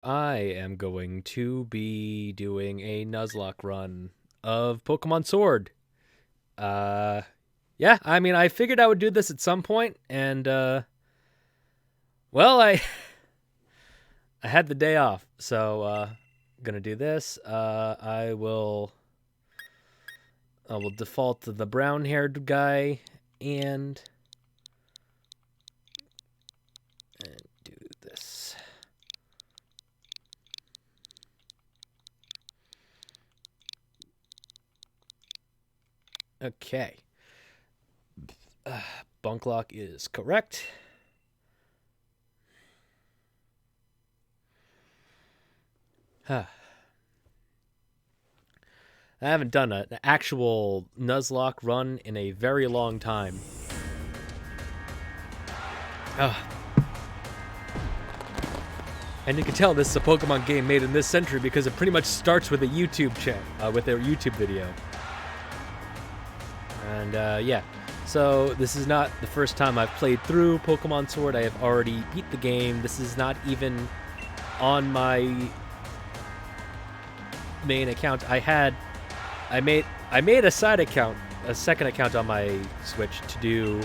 I am going to be doing a Nuzlocke run of Pokemon Sword. Uh, yeah, I mean, I figured I would do this at some point, and well, I I had the day off, so gonna do this. I will default to the brown-haired guy and do this. Okay. Bunk lock is correct. I haven't done an actual Nuzlocke run in a very long time. And you can tell this is a Pokemon game made in this century because it pretty much starts with a YouTube channel, with a YouTube video. And yeah, so this is not the first time I've played through Pokemon Sword. I have already beat the game. This is not even on my main account. I made a side account, a second account on my Switch to do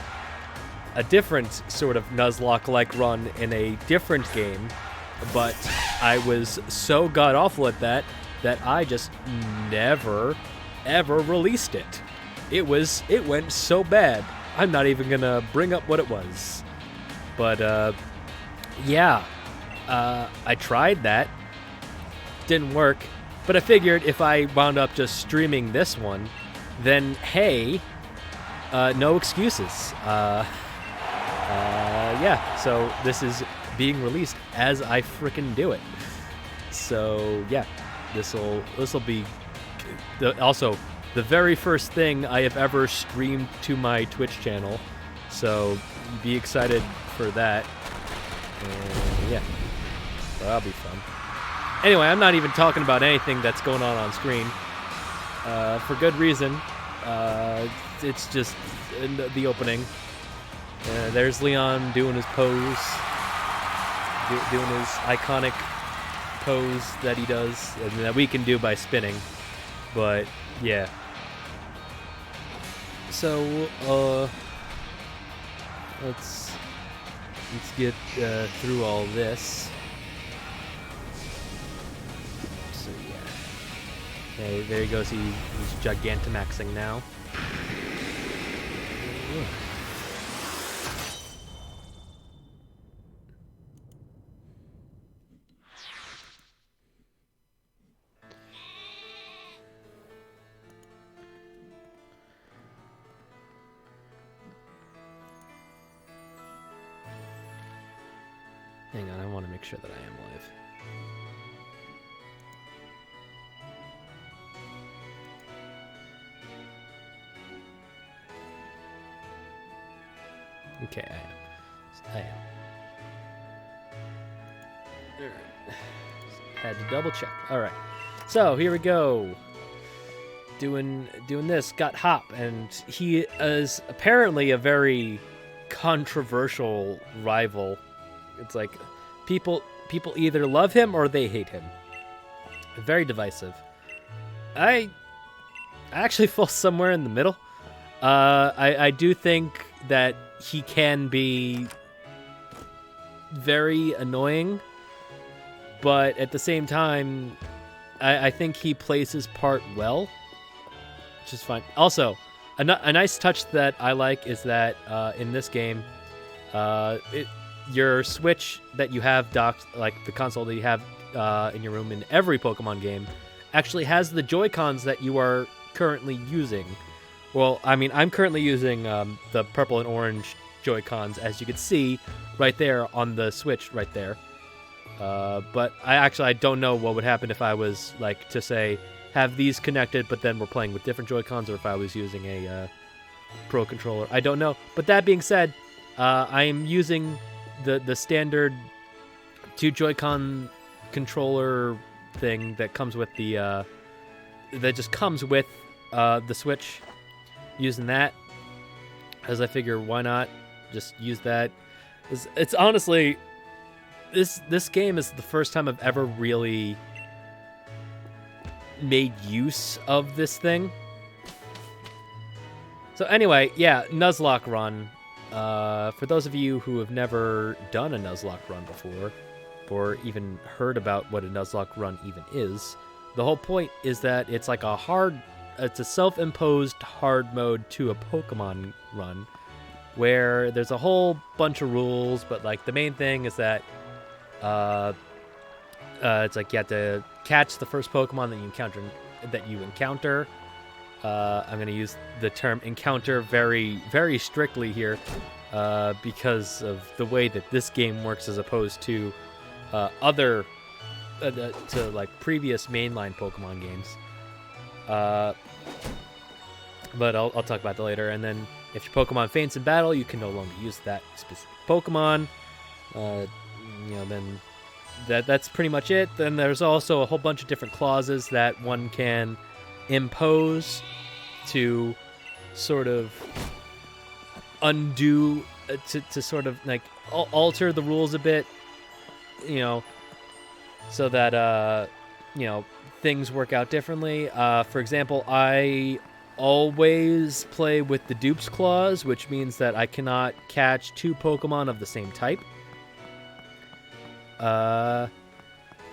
a different sort of Nuzlocke-like run in a different game, but I was so god-awful at that I just never, ever released it. It went so bad. I'm not even gonna bring up what it was. But, yeah. I tried that. Didn't work. But I figured if I wound up just streaming this one, then hey, no excuses. Yeah, so this is being released as I frickin' do it. So yeah, this'll be also the very first thing I have ever streamed to my Twitch channel. So be excited for that. And yeah, that'll be fun. Anyway, I'm not even talking about anything that's going on screen. For good reason. It's just in the opening. There's Leon doing his pose. Doing his iconic pose that he does. And that we can do by spinning. But, yeah. So, let's get through all this. Okay, there he goes. He's Gigantamaxing now. Hang on, I want to make sure that I am live. Okay, I am. Alright. Had to double check. Alright. So, here we go. Doing this. Got Hop, and he is apparently a very controversial rival. It's like people either love him or they hate him. Very divisive. I actually fall somewhere in the middle. I do think that he can be very annoying, but at the same time, I think he plays his part well, which is fine. Also, a nice touch that I like is that in this game, your Switch that you have docked, like the console that you have in your room in every Pokemon game, actually has the Joy-Cons that you are currently using. Well, I mean, I'm currently using the purple and orange Joy-Cons, as you can see right there on the Switch right there. But I don't know what would happen if I was, like, to say, have these connected, but then we're playing with different Joy-Cons, or if I was using a Pro Controller. I don't know. But that being said, I am using the standard 2 Joy-Con controller thing that comes with the that just comes with the Switch. Using that, as I figure, why not just use that? It's honestly this game is the first time I've ever really made use of this thing. So anyway, yeah, Nuzlocke run. For those of you who have never done a Nuzlocke run before, or even heard about what a Nuzlocke run even is, the whole point is that it's like it's a self-imposed hard mode to a Pokemon run, where there's a whole bunch of rules, but like the main thing is that it's like you have to catch the first Pokemon that you encounter. I'm going to use the term encounter very, very strictly here because of the way that this game works as opposed to other to like previous mainline Pokemon games. But I'll talk about that later. And then if your Pokemon faints in battle, you can no longer use that specific Pokemon. Then that's pretty much it. Then there's also a whole bunch of different clauses that one can impose to sort of undo, to sort of like alter the rules a bit, so that things work out differently. For example, I always play with the dupes clause, which means that I cannot catch two Pokemon of the same type.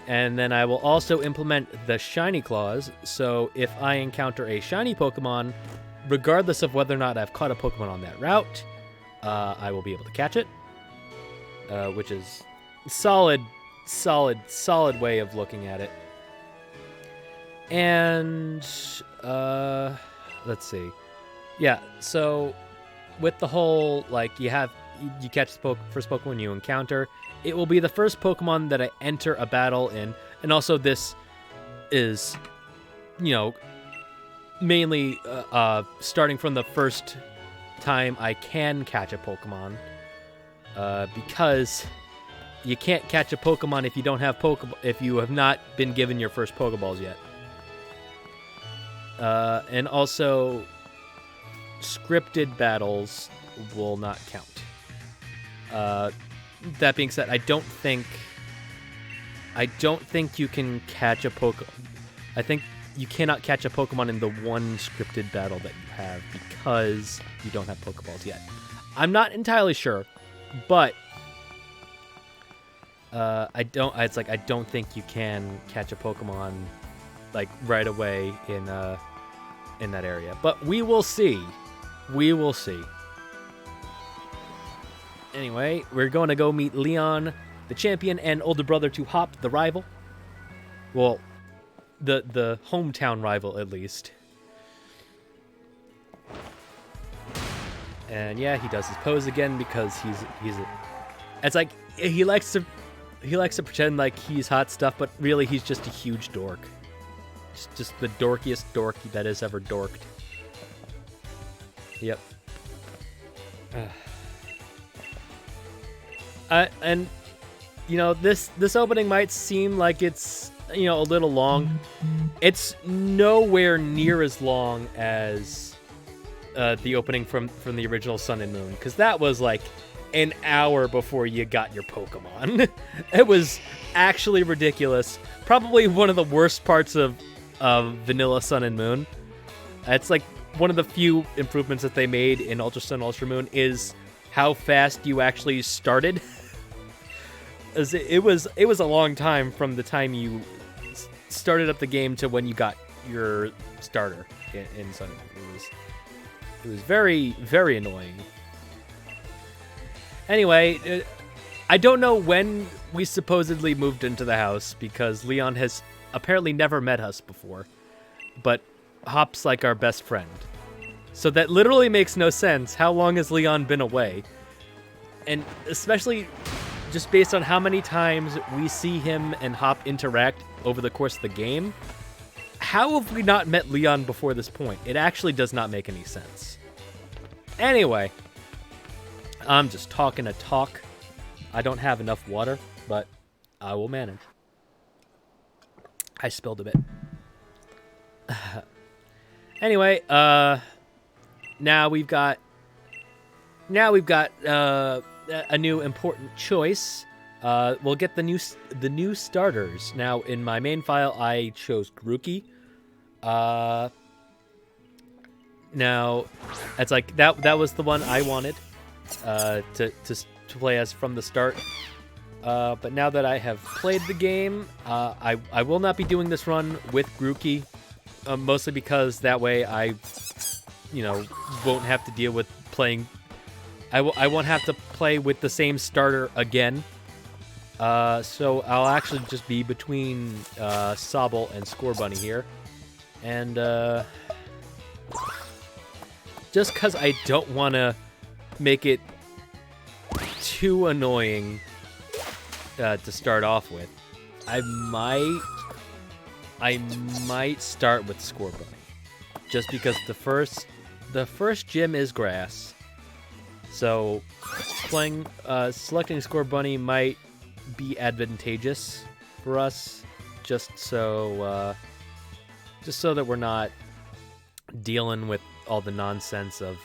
And then I will also implement the shiny clause, so if I encounter a shiny Pokemon, regardless of whether or not I've caught a Pokemon on that route, I will be able to catch it, which is solid way of looking at it. And let's see. Yeah, so with the whole, like, you catch the first Pokemon you encounter, it will be the first Pokemon that I enter a battle in. And also this is, mainly starting from the first time I can catch a Pokemon. Because you can't catch a Pokemon if you don't have if you have not been given your first Pokeballs yet. And also scripted battles will not count. That being said, I don't think you can catch a Pokemon. I think you cannot catch a Pokemon in the one scripted battle that you have because you don't have Pokeballs yet. I'm not entirely sure, but I don't think you can catch a Pokemon like right away in that area. But we will see. We will see. Anyway, we're going to go meet Leon, the champion, and older brother to Hop, the rival. Well, the hometown rival, at least. And yeah, he does his pose again because it's like he likes to pretend like he's hot stuff, but really he's just a huge dork. Just the dorkiest dork that has ever dorked. Yep. And this opening might seem like it's a little long. It's nowhere near as long as the opening from the original Sun and Moon, because that was like an hour before you got your Pokemon. It was actually ridiculous. Probably one of the worst parts of vanilla Sun and Moon. It's like one of the few improvements that they made in Ultra Sun, Ultra Moon is how fast you actually started. It was a long time from the time you started up the game to when you got your starter in Sun. It was very, very annoying. Anyway, I don't know when we supposedly moved into the house because Leon has apparently never met us before, but Hop's like our best friend. So that literally makes no sense. How long has Leon been away? And especially just based on how many times we see him and Hop interact over the course of the game, how have we not met Leon before this point? It actually does not make any sense. Anyway, I'm just talking a talk. I don't have enough water, but I will manage. I spilled a bit. Anyway, now we've got a new important choice. we'll get the new starters. Now, in my main file, I chose Grookey. Now, it's like that was the one I wanted to play as from the start. But now that I have played the game, I will not be doing this run with Grookey, mostly because that way I, won't have to deal with playing. I won't have to play with the same starter again. So I'll actually just be between Sobble and Scorbunny here, and just because I don't want to make it too annoying to start off with, I might start with Scorbunny, just because the first gym is grass, so selecting Scorbunny might be advantageous for us, just so that we're not dealing with all the nonsense of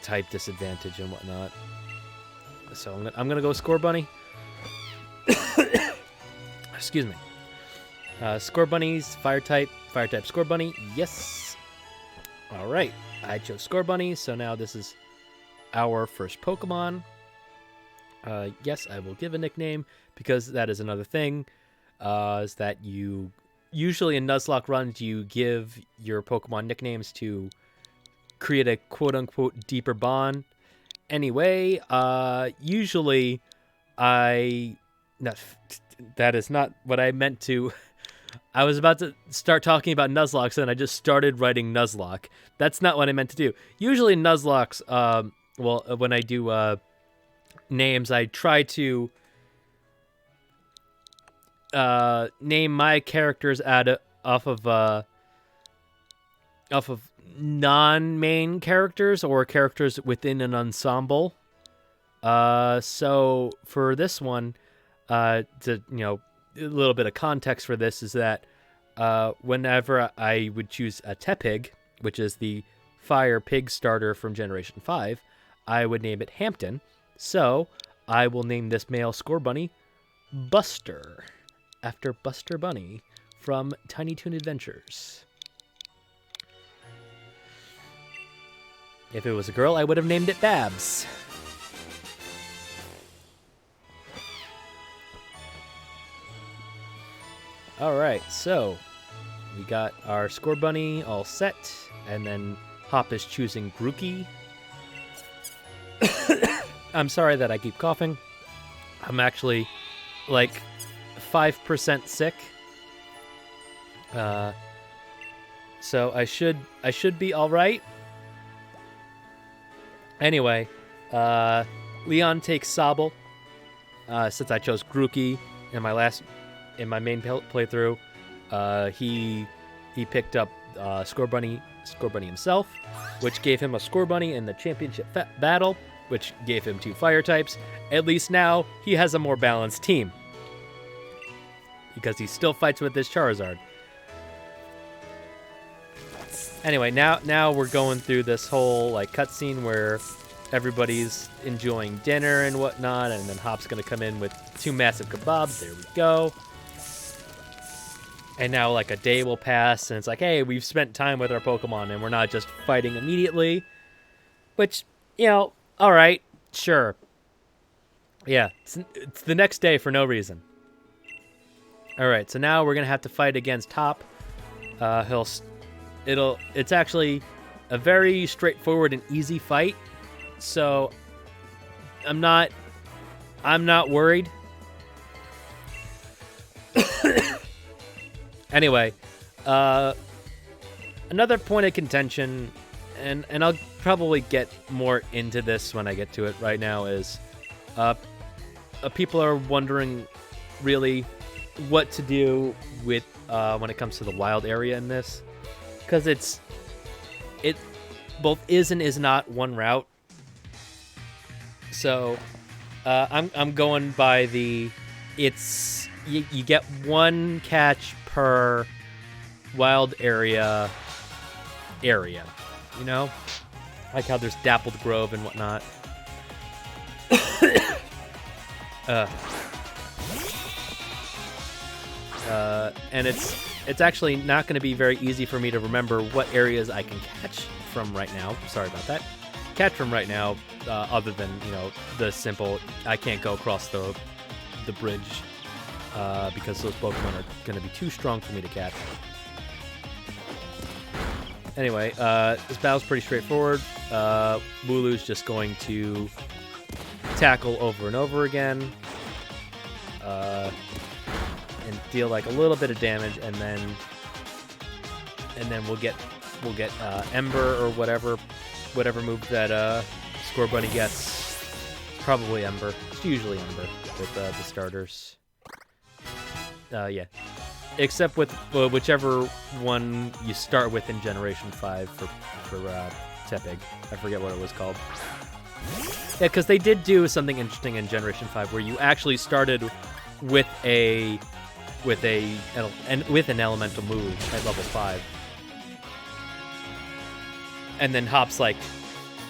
type disadvantage and whatnot. So I'm gonna go Scorbunny. Excuse me. Scorbunny's fire type Scorbunny. Yes. All right, I chose Scorbunny, so now this is our first Pokemon. Yes, I will give a nickname, because that is another thing, is that you usually in Nuzlocke runs, you give your Pokemon nicknames to create a quote-unquote deeper bond. Anyway, usually that is not what I meant to. I was about to start talking about Nuzlocke, and I just started writing Nuzlocke. That's not what I meant to do. Usually in Nuzlocke's, when I do names, I try to name my characters off of non-main characters or characters within an ensemble. So for this one, a little bit of context for this is that whenever I would choose a Tepig, which is the fire pig starter from Generation 5, I would name it Hampton. So I will name this male Scorbunny Buster, after Buster Bunny from Tiny Toon Adventures. If it was a girl, I would have named it Babs. Alright, so we got our Scorbunny all set, and then Hop is choosing Grookey. I'm sorry that I keep coughing. I'm actually like 5% sick. So I should be all right. Anyway, Leon takes Sobble. Since I chose Grookey in my main playthrough, he picked up Scorbunny himself, which gave him a Scorbunny in the championship battle, which gave him 2 fire types. At least now he has a more balanced team, because he still fights with this Charizard. Anyway, now we're going through this whole cutscene where everybody's enjoying dinner and whatnot, and then Hop's gonna come in with 2 massive kebabs. There we go. And now a day will pass, and it's like, hey, we've spent time with our Pokemon, and we're not just fighting immediately. Which, all right, sure. Yeah, it's the next day for no reason. All right, so now we're gonna have to fight against Hop. It's actually a very straightforward and easy fight, so I'm not worried. Anyway, another point of contention, and I'll probably get more into this when I get to it. Right now is people are wondering really what to do with when it comes to the wild area in this, because it both is and is not one route. So I'm going by you get 1 catch per wild area, like how there's Dappled Grove and whatnot. And it's actually not going to be very easy for me to remember what areas I can catch from right now. Sorry about that. Catch from right now, other than, you know, the simple, I can't go across the bridge because those Pokemon are going to be too strong for me to catch. Anyway, this battle's pretty straightforward. Wooloo's just going to tackle over and over again, and deal like a little bit of damage, and then we'll get Ember or whatever move that Score Bunny gets. Probably Ember. It's usually Ember with the starters. Yeah. Except with whichever one you start with in Generation 5 for Tepig. I forget what it was called. Yeah, because they did do something interesting in Generation 5 where you actually started with an elemental move at level 5. And then Hop's like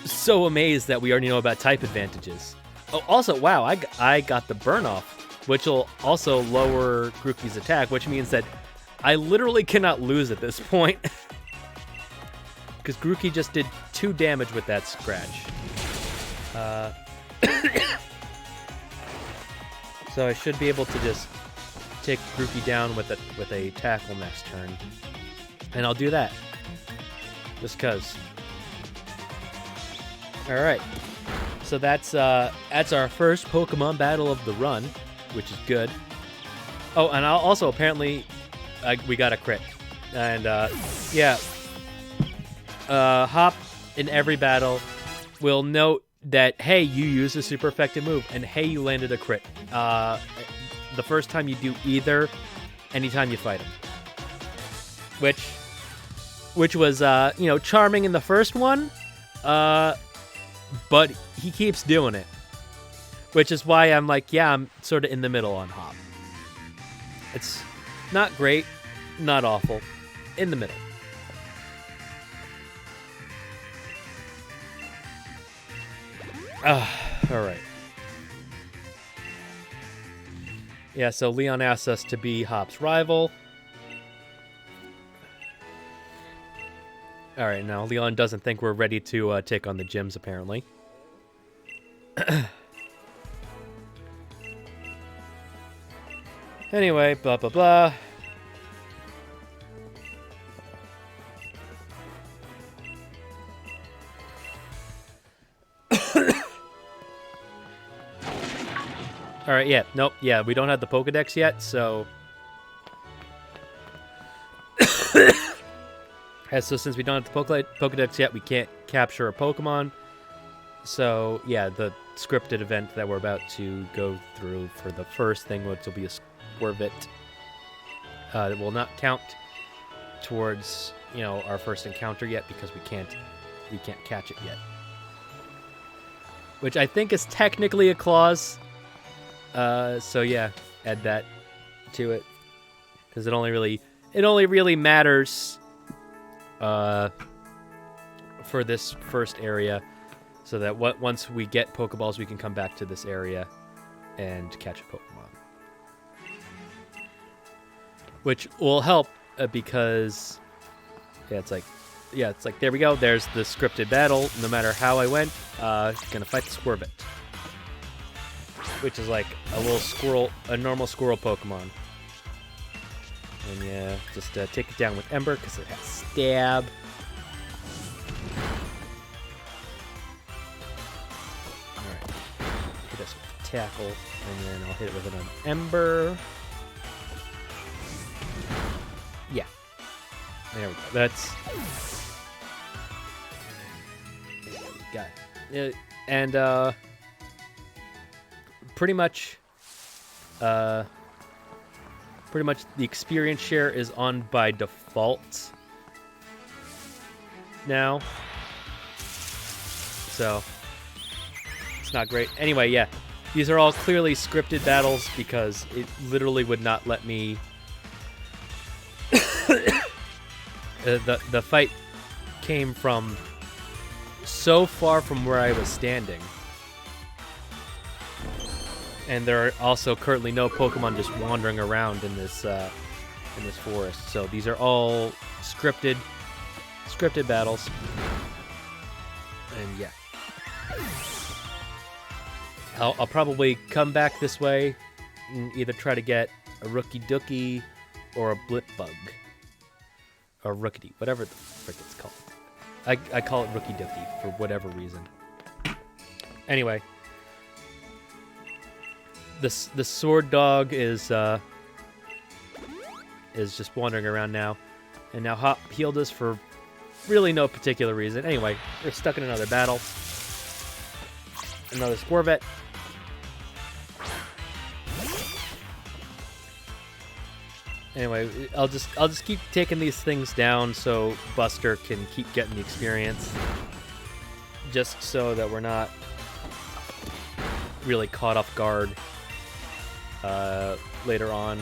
so amazed that we already know about type advantages. Oh, also, wow, I got the burn off, which will also lower Grookey's attack, which means that I literally cannot lose at this point. Because Grookey just did 2 damage with that scratch. So I should be able to just take Grookey down with a tackle next turn. And I'll do that. Just cause. Alright. So that's our first Pokemon battle of the run, which is good. Oh, and I'll also apparently we got a crit. And yeah. Hop in every battle will note that, hey, you used a super effective move, and hey, you landed a crit. The first time you do either, anytime you fight him. Which was, you know, charming in the first one, but he keeps doing it. Which is why I'm like, yeah, I'm sort of in the middle on Hop. It's not great, not awful, in the middle. Alright. Yeah, so Leon asks us to be Hop's rival. Alright, now Leon doesn't think we're ready to take on the gyms, apparently. Anyway, blah, blah, blah. Alright, yeah, nope, yeah, we don't have the Pokedex yet, so... So since we don't have the Pokedex yet, we can't capture a Pokemon. So, yeah, the scripted event that we're about to go through for the first thing, which will be a Squirvit, it will not count towards, you know, our first encounter yet because we can't catch it yet. Which I think is technically a clause. So yeah, add that to it because it only really matters for this first area, so that once we get Pokeballs, we can come back to this area and catch a Pokemon, which will help because it's like there we go. There's the scripted battle. No matter how I went, gonna fight the Squirvit. Which is like a normal squirrel Pokemon. And yeah, just take it down with Ember because it has Stab. Alright. Hit us with Tackle, and then I'll hit it with an Ember. Yeah. There we go. That's... Got it. And, pretty much the experience share is on by default now, so it's not great. Anyway, yeah, these are all clearly scripted battles because it literally would not let me the fight came from so far from where I was standing And there are also currently no Pokemon just wandering around in this forest. So these are all scripted battles. And yeah, I'll probably come back this way and either try to get a Rookie Dookie or a Blip Bug. Or Rookity, whatever the frick it's called. I call it Rookie Dookie for whatever reason. Anyway, the sword dog is just wandering around now, and now Hop healed us for really no particular reason. Anyway, we're stuck in another battle. Another Squirvet. Anyway, I'll just keep taking these things down so Buster can keep getting the experience. Just so that we're not really caught off guard later on.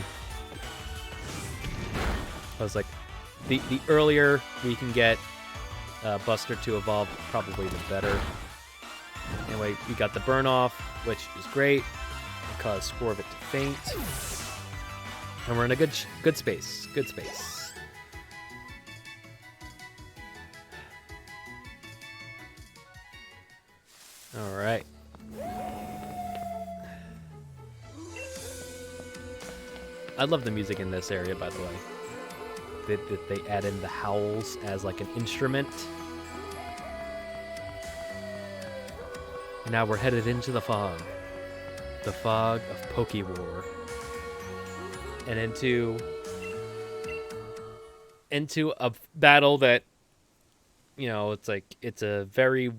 I was like, the earlier we can get Buster to evolve, probably the better. Anyway, we got the burn off, which is great. It caused Squirvet to faint. And we're in a good space. Good space. All right. I love the music in this area, by the way. That they add in the howls as like an instrument. And now we're headed into the fog. The fog of Pokewar. And into a battle that, you know, it's a very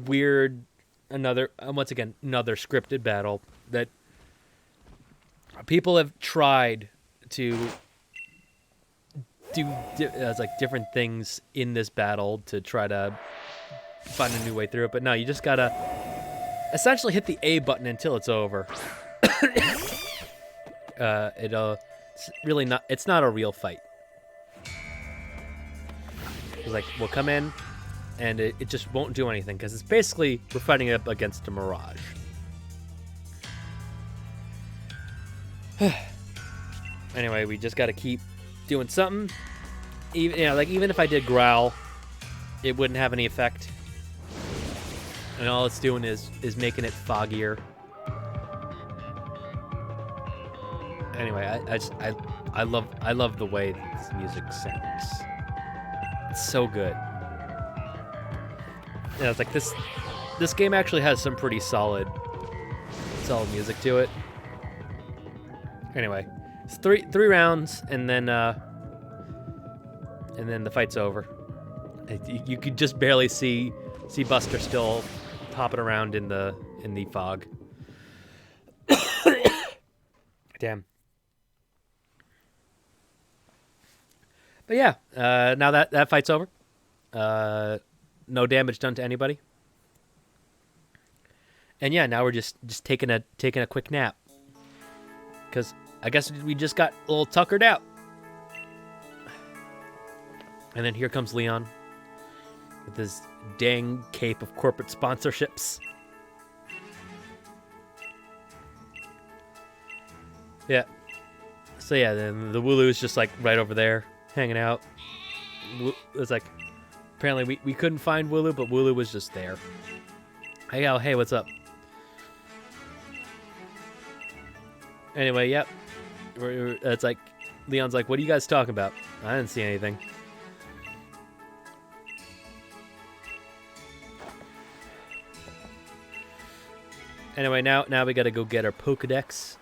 weird, another scripted battle that people have tried to do different things in this battle to try to find a new way through it, but no, you just gotta essentially hit the A button until it's over. It's not a real fight. It's like, we'll come in, and it just won't do anything, because it's basically, we're fighting up against a mirage. Anyway, we just gotta keep doing something. Even if I did growl, it wouldn't have any effect. And all it's doing is making it foggier. Anyway, I love the way this music sounds. It's so good. Yeah, it's like this game actually has some pretty solid music to it. Anyway, it's three rounds, and then the fight's over. You could just barely see Buster still hopping around in the fog. Damn. But yeah, now that fight's over. No damage done to anybody. And yeah, now we're just taking a quick nap. Because I guess we just got a little tuckered out. And then here comes Leon with his dang cape of corporate sponsorships. Yeah. So yeah, then the Wooloo is just like right over there, hanging out. It's like, apparently we couldn't find Wooloo, but Wooloo was just there. Hey, what's up? Anyway, yep. It's like, Leon's like, what are you guys talking about? I didn't see anything. Anyway, now we gotta go get our Pokedex.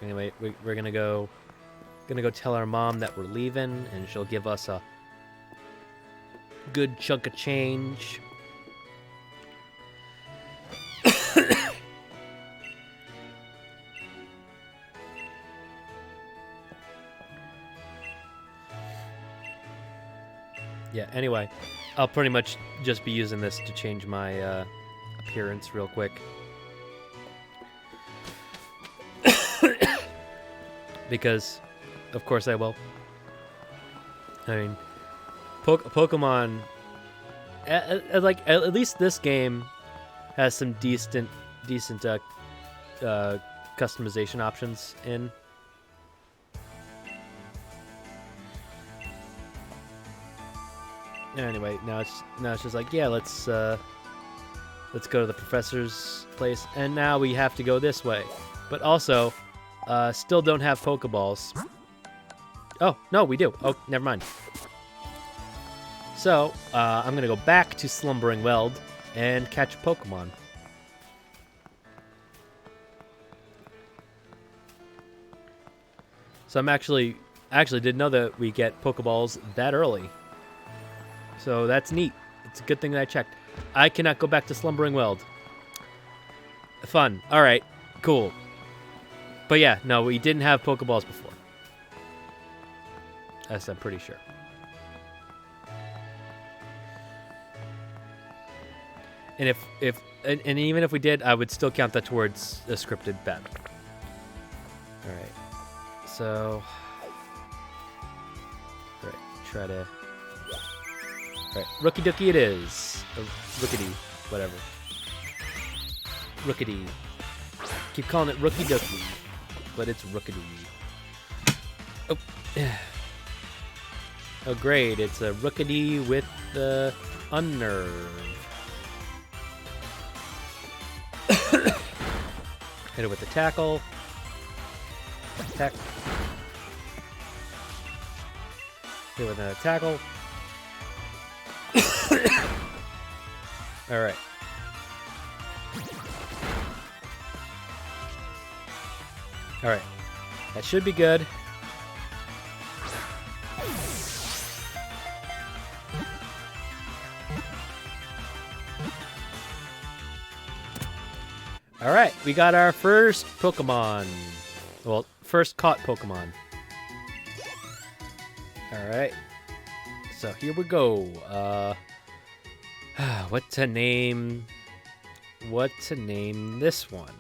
Anyway, we're gonna go tell our mom that we're leaving, and she'll give us a good chunk of change. Yeah, anyway, I'll pretty much just be using this to change my appearance real quick. Because, of course I will. I mean, Pokemon at least this game has some decent customization options in. Anyway, now it's just like, yeah, let's go to the professor's place, and now we have to go this way. But also, still don't have Pokeballs. Oh, no, we do. Oh, never mind. So, I'm gonna go back to Slumbering Weld and catch a Pokemon. So I actually didn't know that we get Pokeballs that early. So that's neat. It's a good thing that I checked. I cannot go back to Slumbering Weld. Fun. All right. Cool. But yeah, no, we didn't have Pokeballs before. That's I'm pretty sure. And and even if we did, I would still count that towards a scripted battle. All right. So, all right, try to. All right, Rookie Dookie it is. Or Rookity, whatever. Rookity. Keep calling it Rookie Dookie, but it's Rookity. Oh. Oh, great. It's a Rookity with the Unnerve. Hit it with the tackle. Hit it with another tackle. All right. All right. That should be good. All right, we got our first Pokemon. Well, first caught Pokemon. All right. So here we go. What to name this one?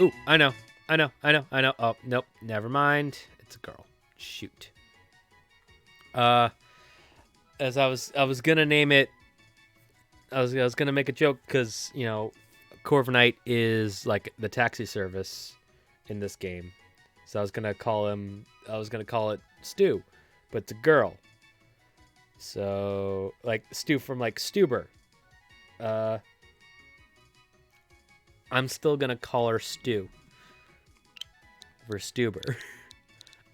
Ooh, I know. Oh, nope, never mind. It's a girl. Shoot. As I was gonna name it, I was gonna make a joke because, you know, Corviknight is like the taxi service in this game. So I was gonna call it Stu, but it's a girl. So like Stu from like Stuber. I'm still gonna call her Stu. For Stuber.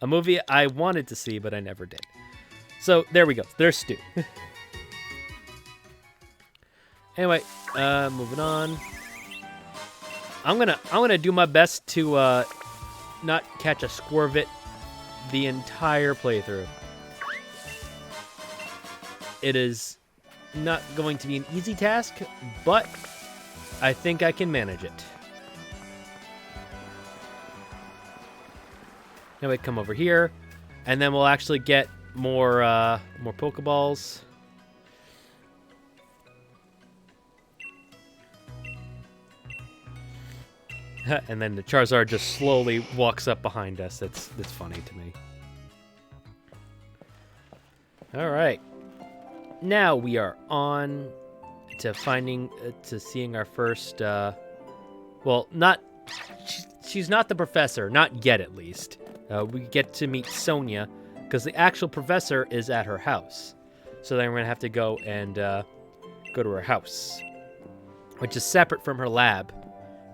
A movie I wanted to see, but I never did. So there we go. There's Stu. Anyway, moving on. I'm gonna do my best to not catch a Squirvit the entire playthrough. It is not going to be an easy task, but I think I can manage it. Now we come over here, and then we'll actually get more Pokeballs. And then the Charizard just slowly walks up behind us. That's funny to me. All right. Now we are on to seeing our first. Well, not. She's not the professor, not yet at least. We get to meet Sonia because the actual professor is at her house. So then we're gonna have to go and go to her house, which is separate from her lab.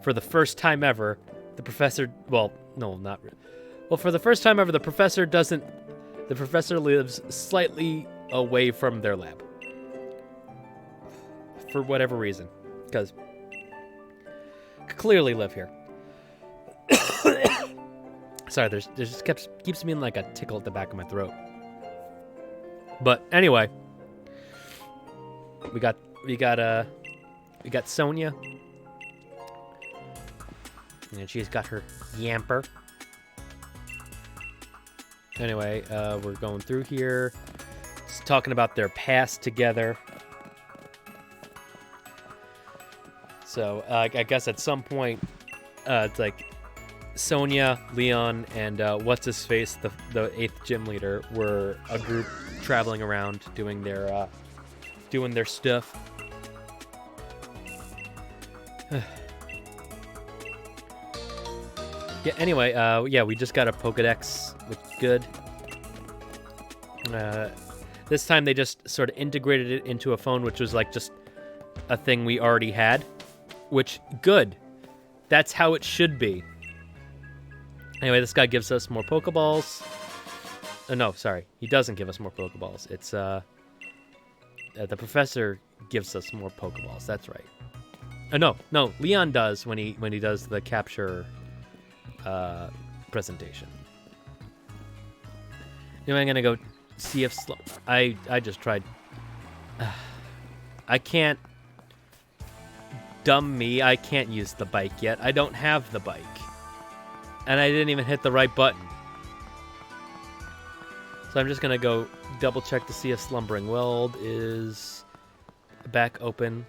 For the first time ever, the professor. Well, no, not. Well, for the first time ever, the professor doesn't. The professor lives slightly away from their lab. For whatever reason, because could clearly live here. Sorry, there's just keeps me in like a tickle at the back of my throat. But anyway, we got Sonia, and she's got her Yamper. Anyway, we're going through here, just talking about their past together. So I guess at some point, it's like Sonia, Leon, and what's his face, the 8th gym leader, were a group traveling around doing their stuff. Yeah. Anyway, yeah, we just got a Pokedex, which is good. This time they just sort of integrated it into a phone, which was like just a thing we already had, which good. That's how it should be. Anyway, this guy gives us more Pokeballs. No, sorry, he doesn't give us more Pokeballs. It's the professor gives us more Pokeballs. That's right. No, Leon does when he does the capture presentation. Anyway, I'm gonna go see if I just tried. I can't. Dumb me, I can't use the bike yet. I don't have the bike. And I didn't even hit the right button. So I'm just gonna go double check to see if Slumbering World is back open.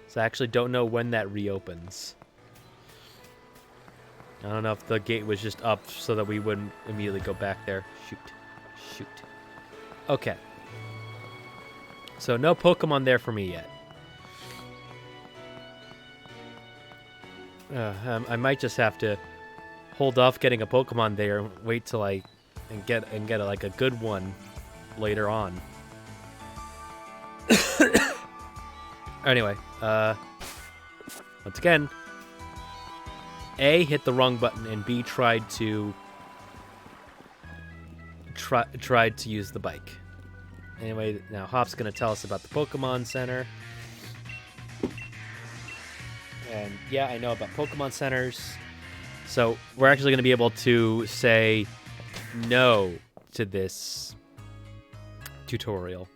So I actually don't know when that reopens. I don't know if the gate was just up so that we wouldn't immediately go back there. Shoot. Okay. So no Pokemon there for me yet. I might just have to hold off getting a Pokemon there and wait till I get like a good one later on. Anyway, once again, A, hit the wrong button, and B, tried to use the bike. Anyway, now Hop's gonna tell us about the Pokemon Center. And yeah, I know about Pokemon Centers. So we're actually going to be able to say no to this tutorial.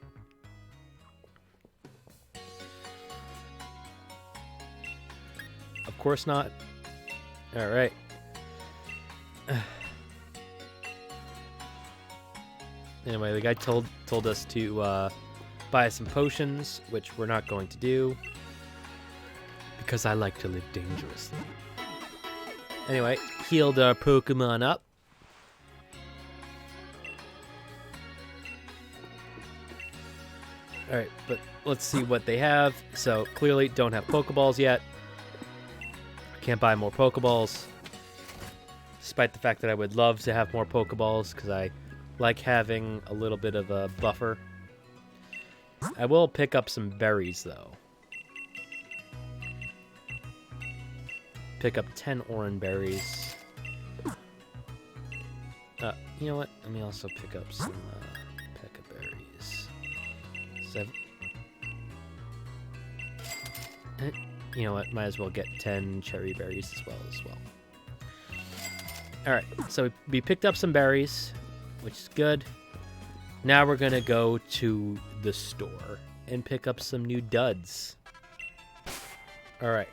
Of course not. All right. Anyway, the guy told us to buy some potions, which we're not going to do. Because I like to live dangerously. Anyway, healed our Pokemon up. Alright, but let's see what they have. So, clearly don't have Pokeballs yet. Can't buy more Pokeballs. Despite the fact that I would love to have more Pokeballs, because I like having a little bit of a buffer. I will pick up some berries, though. Pick up 10 orange berries. You know what? Let me also pick up some Pekka berries. 7. You know what? Might as well get 10 cherry berries as well. Alright, so we picked up some berries, which is good. Now we're gonna go to the store and pick up some new duds. Alright.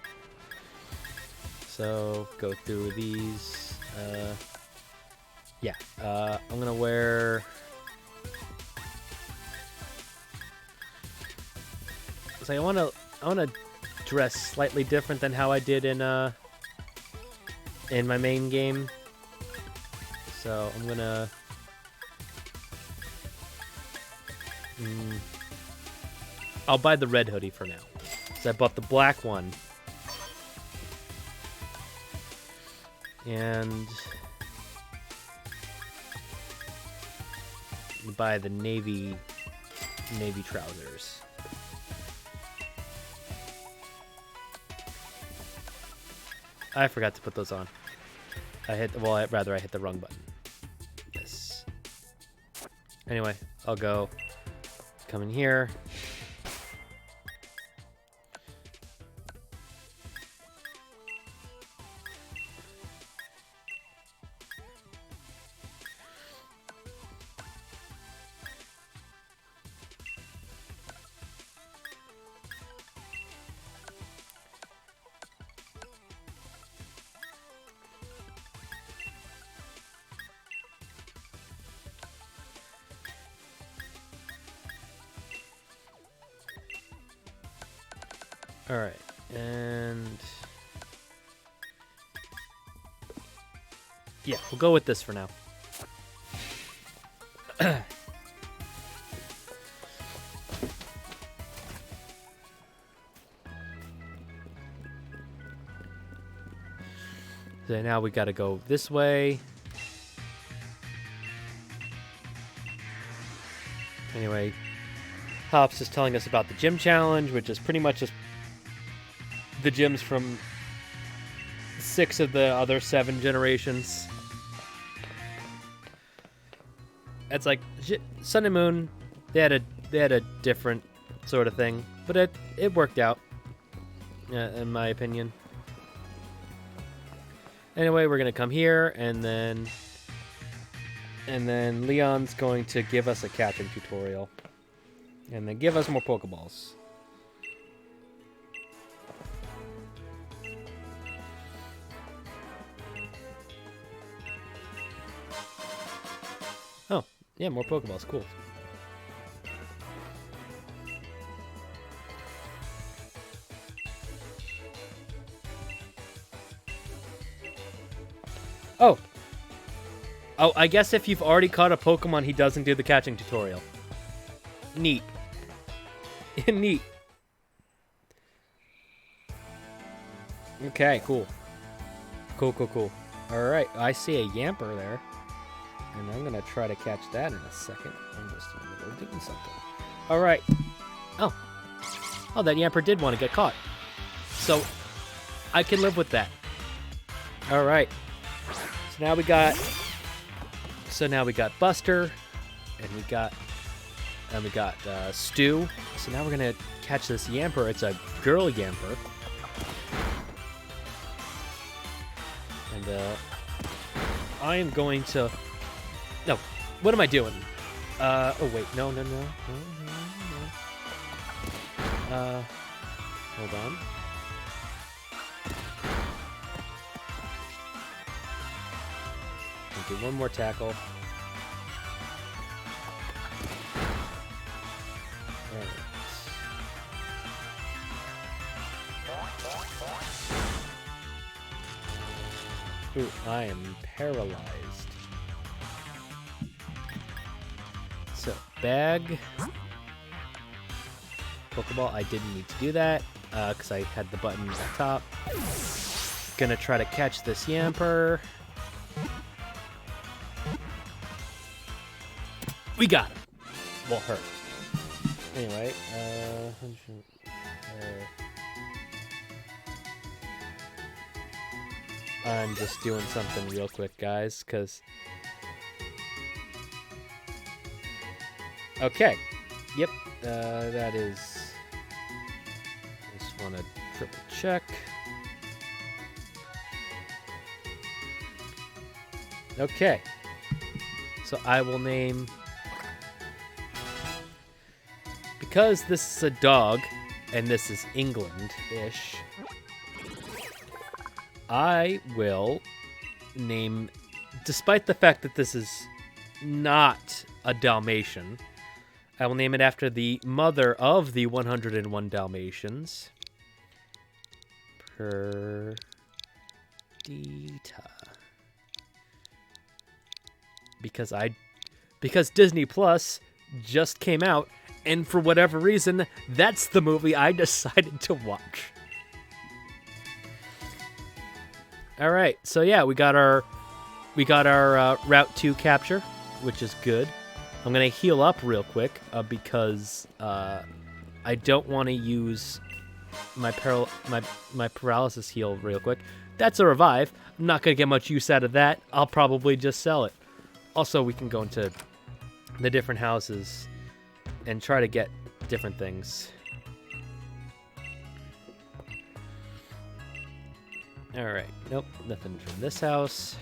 So, go through these. Yeah, I'm gonna wear... So I wanna dress slightly different than how I did in my main game. So I'm gonna... I'll buy the red hoodie for now. So I bought the black one. And buy the navy trousers. I forgot to put those on. I hit the wrong button. Yes. Anyway, I'll go come in here. Alright, and Yeah, we'll go with this for now. So now we gotta go this way. Anyway, Hops is telling us about the gym challenge, which is pretty much just the gyms from 6 of the other 7 generations. It's like Sun and Moon, they had a different sort of thing, but it worked out, in my opinion. Anyway, we're gonna come here, and then Leon's going to give us a catching tutorial, and then give us more Pokeballs. Oh, yeah, more Pokeballs, cool. Oh, I guess if you've already caught a Pokemon, he doesn't do the catching tutorial. Neat. Neat. Okay, cool. Cool. Alright, I see a Yamper there. And I'm gonna try to catch that in a second. I'm just in the middle of doing something. Alright. Oh, that Yamper did want to get caught. So, I can live with that. Alright. So now we got Buster, and we got Stu. So now we're gonna catch this Yamper. It's a girl Yamper, and I am going to. No, what am I doing? Oh wait, no. Hold on. Do one more tackle. Right. Ooh, I am paralyzed. So, bag. Pokeball, I didn't need to do that, because I had the button at the top. Gonna try to catch this Yamper. We got him. Well, her. Anyway, I'm just doing something real quick, guys, because... Okay. Yep, that is... Just want to triple check. Okay. So I will name... Because this is a dog, and this is England-ish, I will name, despite the fact that this is not a Dalmatian, I will name it after the mother of the 101 Dalmatians, Perdita. Because Disney Plus just came out, and for whatever reason, that's the movie I decided to watch. All right, so yeah, we got our Route 2 capture, which is good. I'm gonna heal up real quick because I don't want to use my paralysis heal real quick. That's a revive. I'm not gonna get much use out of that. I'll probably just sell it. Also, we can go into the different houses and try to get different things. Alright, nope, nothing from this house.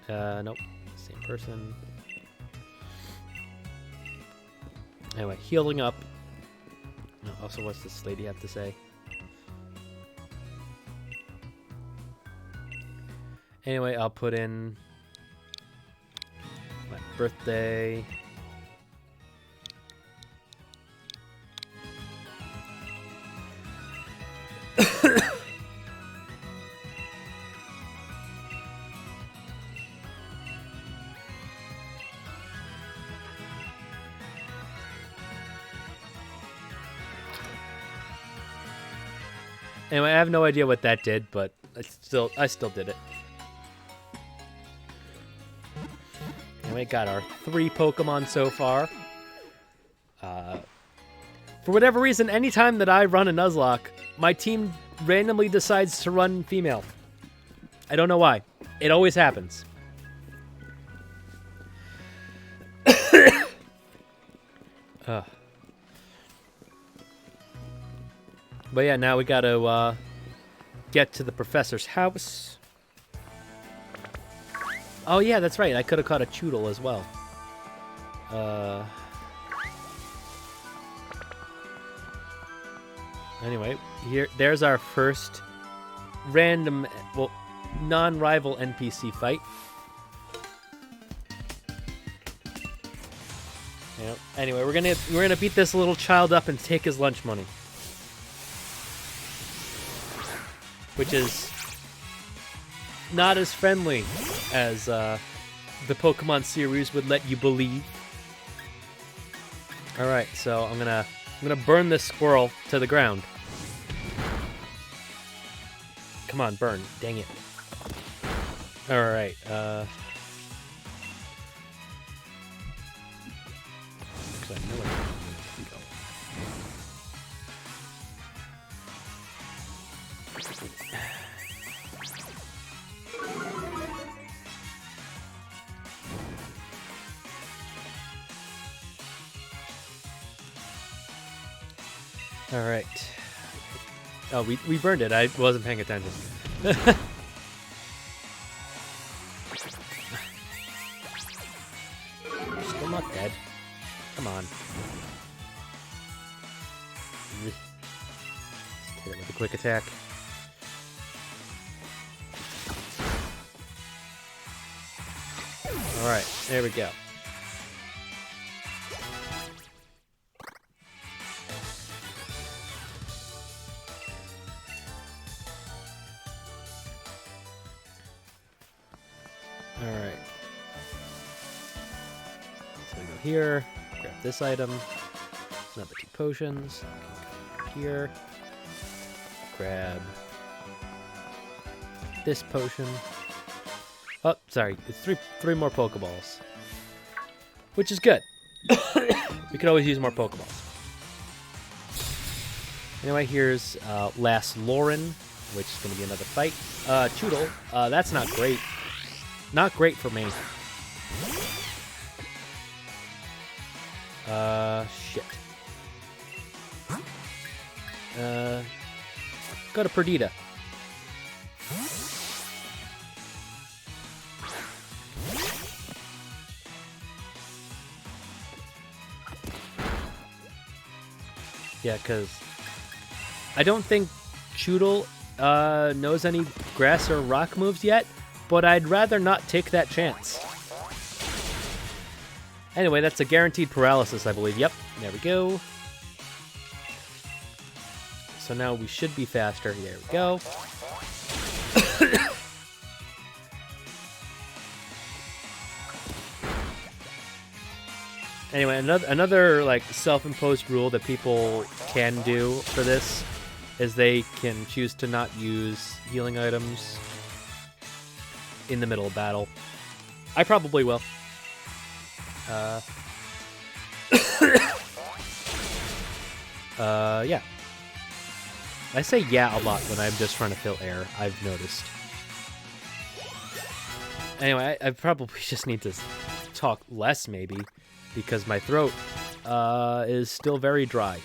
Nope, same person. Anyway, healing up. Also, what's this lady have to say? Anyway, I'll put in my birthday. Anyway, I have no idea what that did, but I still did it. Anyway, got our 3 Pokemon so far. For whatever reason, anytime that I run a Nuzlocke, my team randomly decides to run female. I don't know why. It always happens. But yeah, now we gotta get to the professor's house. Oh yeah, that's right. I could have caught a Choodle as well. Anyway, there's our first random, well, non-rival NPC fight. Yeah. Anyway, we're gonna beat this little child up and take his lunch money, which is not as friendly as the Pokemon series would let you believe. All right, so I'm gonna burn this squirrel to the ground. Come on, burn! Dang it! All right. Actually, I know where I'm gonna go. All right. Oh, we burned it. I wasn't paying attention. Still not dead. Come on. Just hit it with a quick attack. Alright, there we go. Alright. So we go here, grab this item, another 2 potions, here, grab this potion. Oh, sorry, it's three more Pokeballs, which is good. We could always use more Pokeballs. Anyway, here's last Lauren, which is going to be another fight. Choodle, that's not great. Not great for me. Shit. Go to Perdita. Yeah, because I don't think Choodle knows any grass or rock moves yet, but I'd rather not take that chance. Anyway, that's a guaranteed paralysis, I believe. Yep, there we go. So now we should be faster. There we go. Anyway, another like self-imposed rule that people can do for this is they can choose to not use healing items in the middle of battle. I probably will. Yeah. I say yeah a lot when I'm just trying to fill air, I've noticed. Anyway, I probably just need to talk less, maybe, because my throat is still very dry.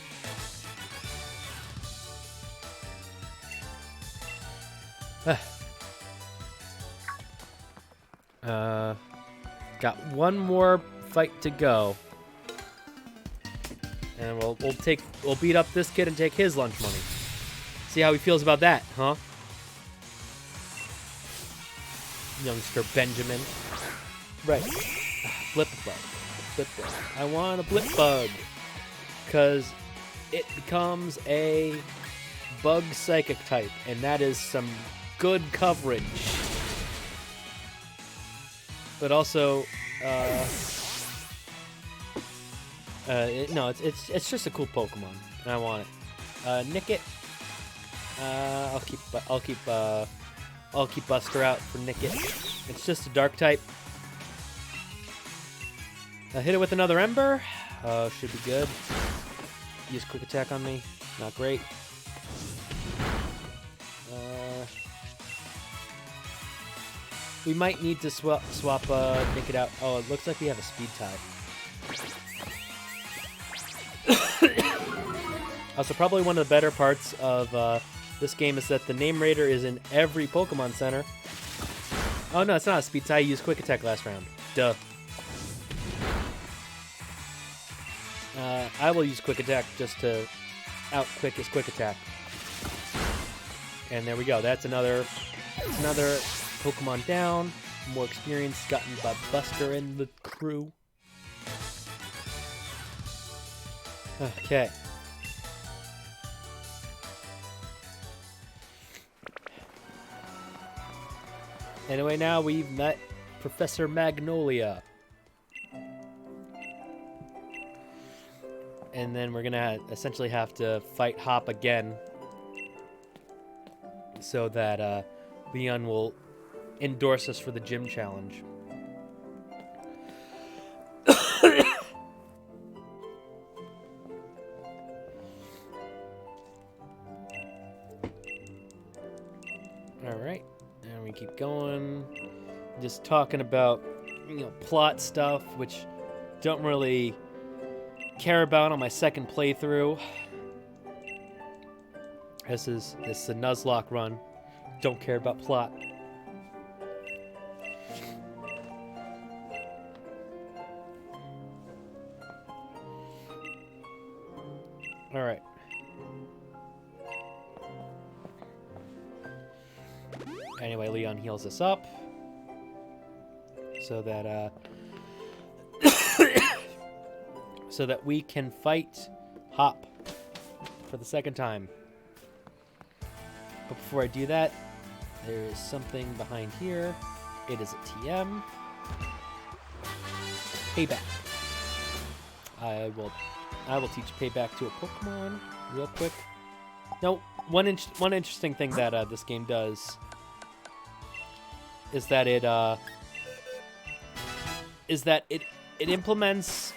Got one more fight to go, and we'll beat up this kid and take his lunch money. See how he feels about that, huh? Youngster Benjamin. Right. Blip bug. Blip bug. I want a blip bug, because it becomes a bug psychic type, and that is some good coverage. But also, no, it's just a cool Pokemon, and I want it. Nick it. I'll keep Buster out for Nickit. It's just a dark type. Hit it with another Ember. Should be good. Use quick attack on me. Not great. We might need to swap Nickit out. Oh, it looks like we have a speed tie. Also, probably one of the better parts of this game is that the Name Raider is in every Pokemon Center. Oh no, it's not a speed tie. You used quick attack last round. Duh. I will use quick attack just to out-quick his quick attack. And there we go. That's another Pokemon down. More experience gotten by Buster and the crew. Okay. Anyway, now we've met Professor Magnolia. And then we're gonna essentially have to fight Hop again so that Leon will endorse us for the gym challenge. Alright, and we keep going. Just talking about, plot stuff, which don't really care about on my second playthrough. This is the Nuzlocke run. Don't care about plot. Alright. Anyway, Leon heals us up. So that, so that we can fight Hop for the second time. But before I do that, there is something behind here. It is a TM. Payback. I will teach Payback to a Pokemon real quick. No, one interesting thing that this game does is that it implements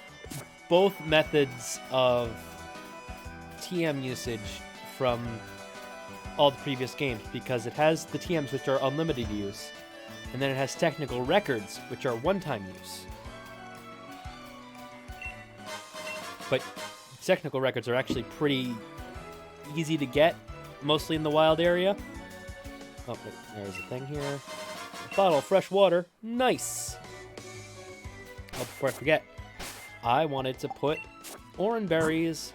both methods of TM usage from all the previous games, because it has the TMs, which are unlimited use, and then it has technical records, which are one-time use. But technical records are actually pretty easy to get, mostly in the wild area. Oh, there's a thing here. A bottle of fresh water. Nice! Oh, before I forget, I wanted to put orange berries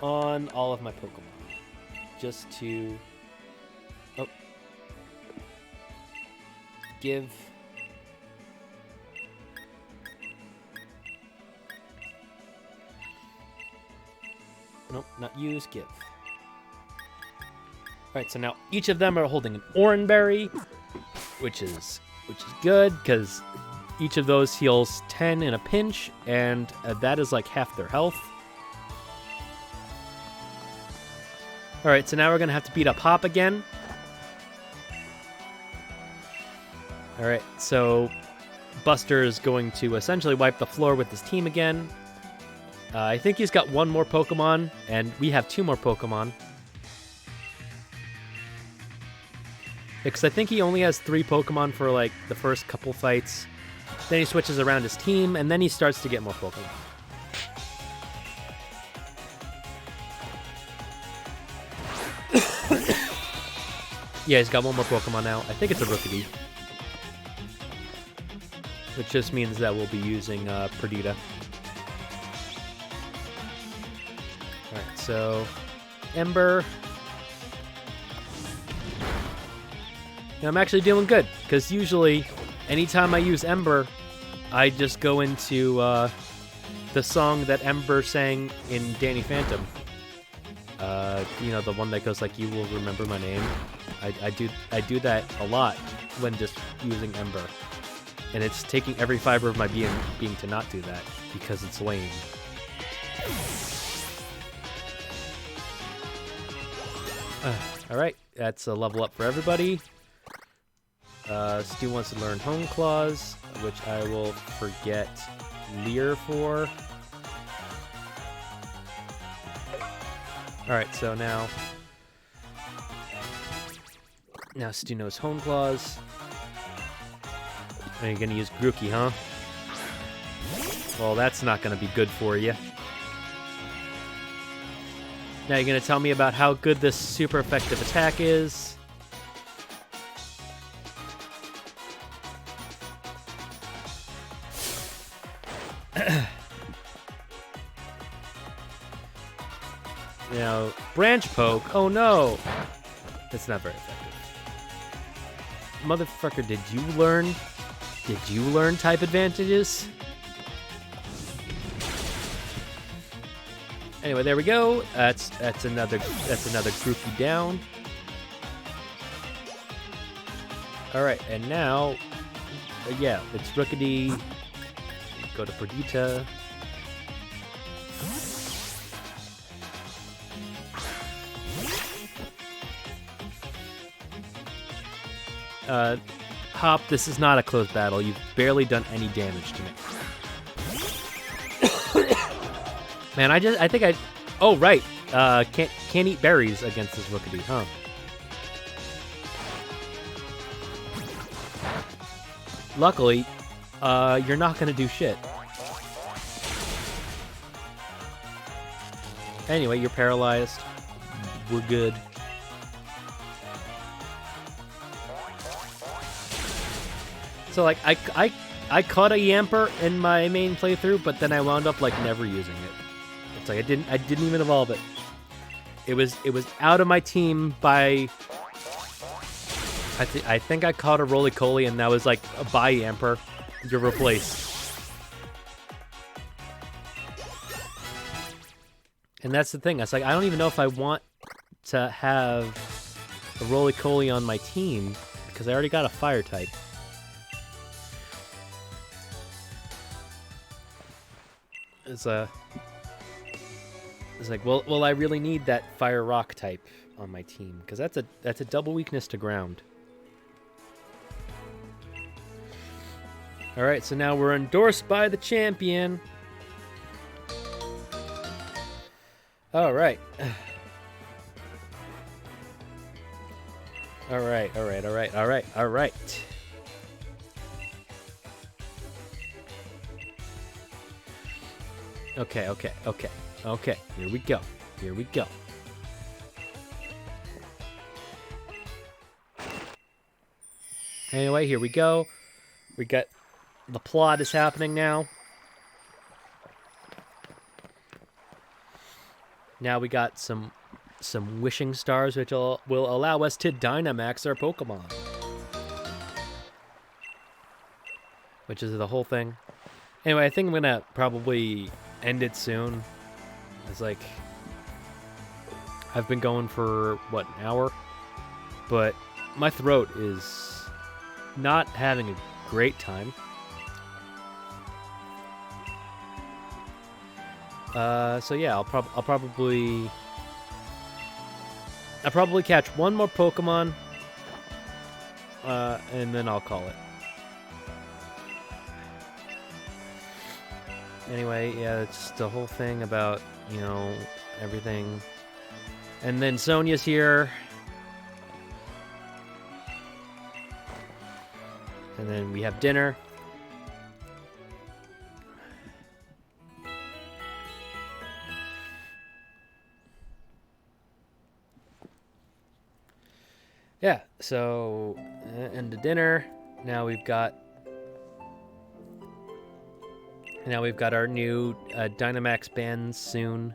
on all of my Pokemon. Just to give nope, not use, give. Alright, so now each of them are holding an orange berry, which is good, because each of those heals 10 in a pinch, and that is like half their health. Alright, so now we're going to have to beat up Hop again. Alright, so Buster is going to essentially wipe the floor with his team again. I think he's got one more Pokemon, and we have 2 more Pokemon. Because I think he only has 3 Pokemon for, like, the first couple fights. Then he switches around his team, and then he starts to get more Pokemon. Yeah, he's got one more Pokemon now. I think it's a Rookidee. Which just means that we'll be using Perdita. Alright, so Ember. Now, I'm actually doing good, because usually, anytime I use Ember, I just go into the song that Ember sang in Danny Phantom. The one that goes like, "You will remember my name." I do that a lot when just using Ember. And it's taking every fiber of my being to not do that, because it's lame. All right, that's a level up for everybody. Stu wants to learn Hone Claws, which I will forget Leer for. All right, so now Stu knows Hone Claws. And you're gonna use Grookey, huh? Well, that's not gonna be good for you. Now you're gonna tell me about how good this super effective attack is. You know, branch poke. Oh no, that's not very effective. Motherfucker, did you learn? Did you learn type advantages? Anyway, there we go. That's another groupie down. All right, and now, yeah, it's Rookity. Go to Perdita. Hop, this is not a close battle. You've barely done any damage to me. Man, I think I... Oh, right. Can't eat berries against this Rookity, huh? Luckily, you're not gonna do shit. Anyway, you're paralyzed. We're good. So, like, I caught a Yamper in my main playthrough, but then I wound up, like, never using it. It's like I didn't even evolve it. It was out of my team by... I think I caught a Roly-Coly, and that was like, bye, Yamper. You're replaced. And that's the thing. It's like, I don't even know if I want to have a Roly-Coly on my team, because I already got a fire type. It's like, well, I really need that fire rock type on my team, because that's a double weakness to ground. All right, so now we're endorsed by the champion. All right. All right. Okay. Here we go. Anyway, here we go. We got... The plot is happening now. Now we got some wishing stars, which will allow us to Dynamax our Pokemon. Which is the whole thing. Anyway, I think I'm gonna probably end it soon. It's like... I've been going for, what, an hour? But my throat is not having a great time. So yeah, I'll probably catch one more Pokemon, and then I'll call it. Anyway, yeah, it's the whole thing about, you know, everything. And then Sonia's here. And then we have dinner. Yeah, so end of dinner. Now we've got our new Dynamax bands soon.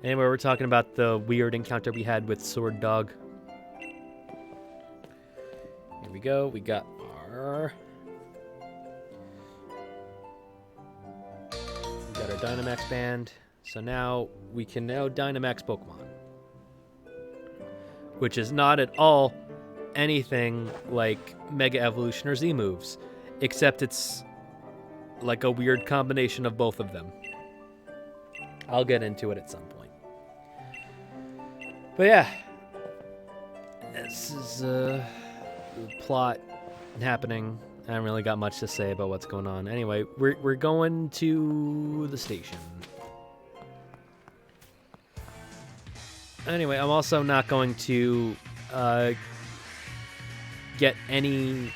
Anyway, we're talking about the weird encounter we had with Sword Dog. Here we go. We got our Dynamax band. So now we can Dynamax Pokemon. Which is not at all anything like Mega Evolution or Z moves, except it's like a weird combination of both of them. I'll get into it at some point. But yeah, This is the plot happening. I haven't really got much to say about what's going on. Anyway, we're going to the station. Anyway, I'm also not going to get any...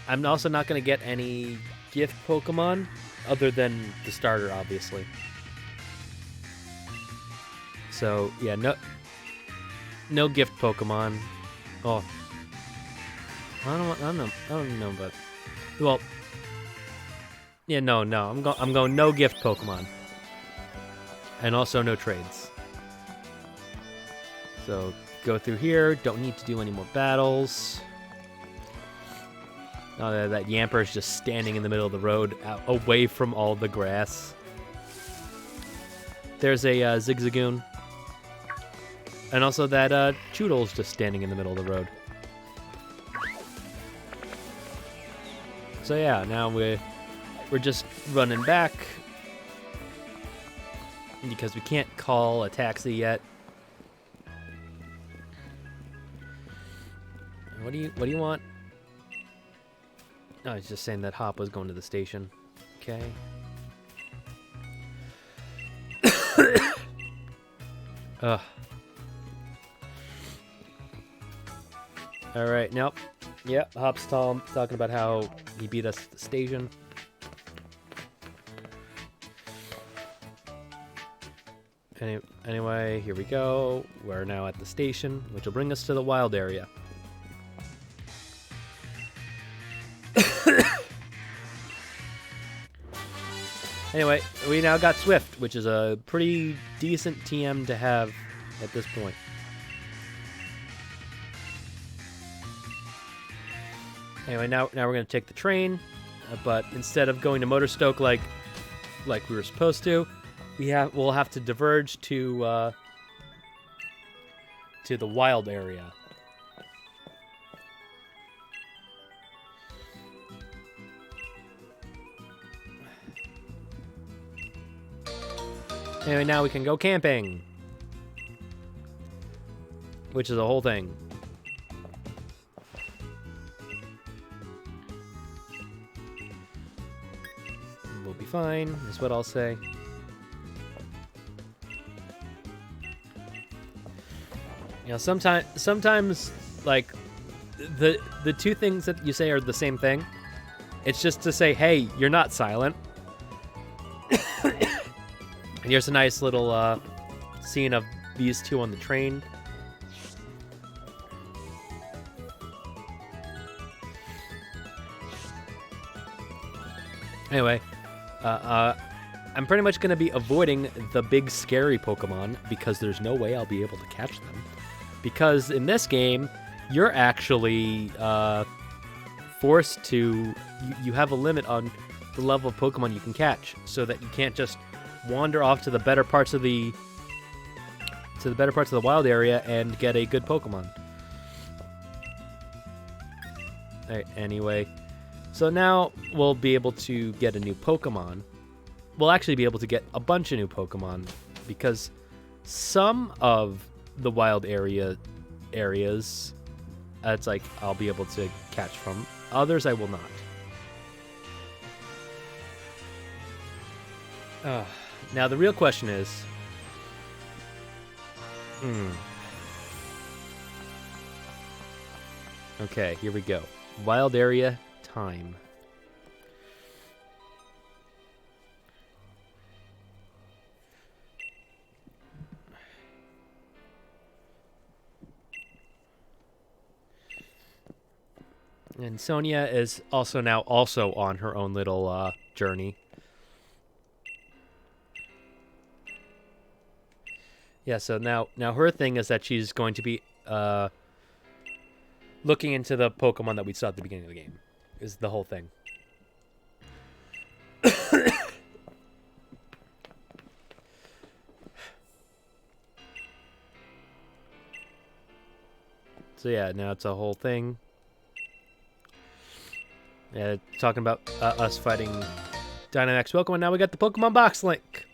I'm also not going to get any gift Pokemon other than the starter, obviously. So, yeah, no gift Pokemon. Oh. I don't know, but... Well... Yeah, no. I'm going no gift Pokemon. And also no trades. So, go through here. Don't need to do any more battles. Oh, that Yamper is just standing in the middle of the road, away from all the grass. There's a Zigzagoon. And also that Choodle's just standing in the middle of the road. So yeah, now we're just running back. Because we can't call a taxi yet. What do you want? No, he's just saying that Hop was going to the station. Okay. Ugh. Alright, nope. Yep, Hop's talking about how he beat us at the station. Anyway, here we go. We're now at the station, which will bring us to the wild area. Anyway, we now got Swift, which is a pretty decent TM to have at this point. Anyway, now we're going to take the train, but instead of going to Motorstoke like we were supposed to, we'll have to diverge to the wild area. Anyway, now we can go camping, which is a whole thing. We'll be fine, is what I'll say. You know, sometimes like the two things that you say are the same thing. It's just to say, hey, you're not silent. And here's a nice little scene of these two on the train. Anyway, I'm pretty much going to be avoiding the big scary Pokemon because there's no way I'll be able to catch them. Because in this game, you're actually forced to... You have a limit on the level of Pokemon you can catch, so that you can't just wander off to the better parts of the wild area and get a good Pokemon. Alright, anyway, so now we'll be able to get a new Pokemon. We'll actually be able to get a bunch of new Pokemon because some of the wild areas it's like I'll be able to catch from. Others I will not. Now the real question is, okay, here we go. Wild area time. And Sonia is also on her own little journey. Yeah, so now her thing is that she's going to be looking into the Pokemon that we saw at the beginning of the game. Is the whole thing. So yeah, now it's a whole thing. Yeah, talking about us fighting Dynamax Pokemon. Now we got the Pokemon Box link.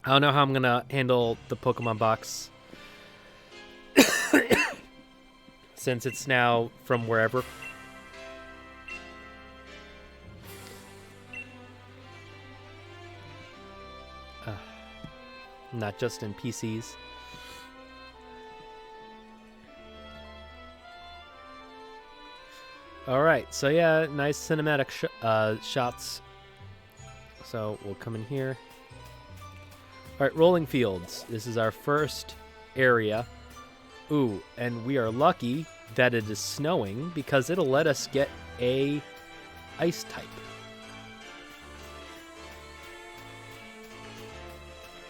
I don't know how I'm gonna handle the Pokemon Box. since it's now from wherever. Not just in PCs. Alright, so yeah, nice cinematic shots. So we'll come in here. Alright, rolling fields. This is our first area. Ooh, and we are lucky that it is snowing because it'll let us get a ice type.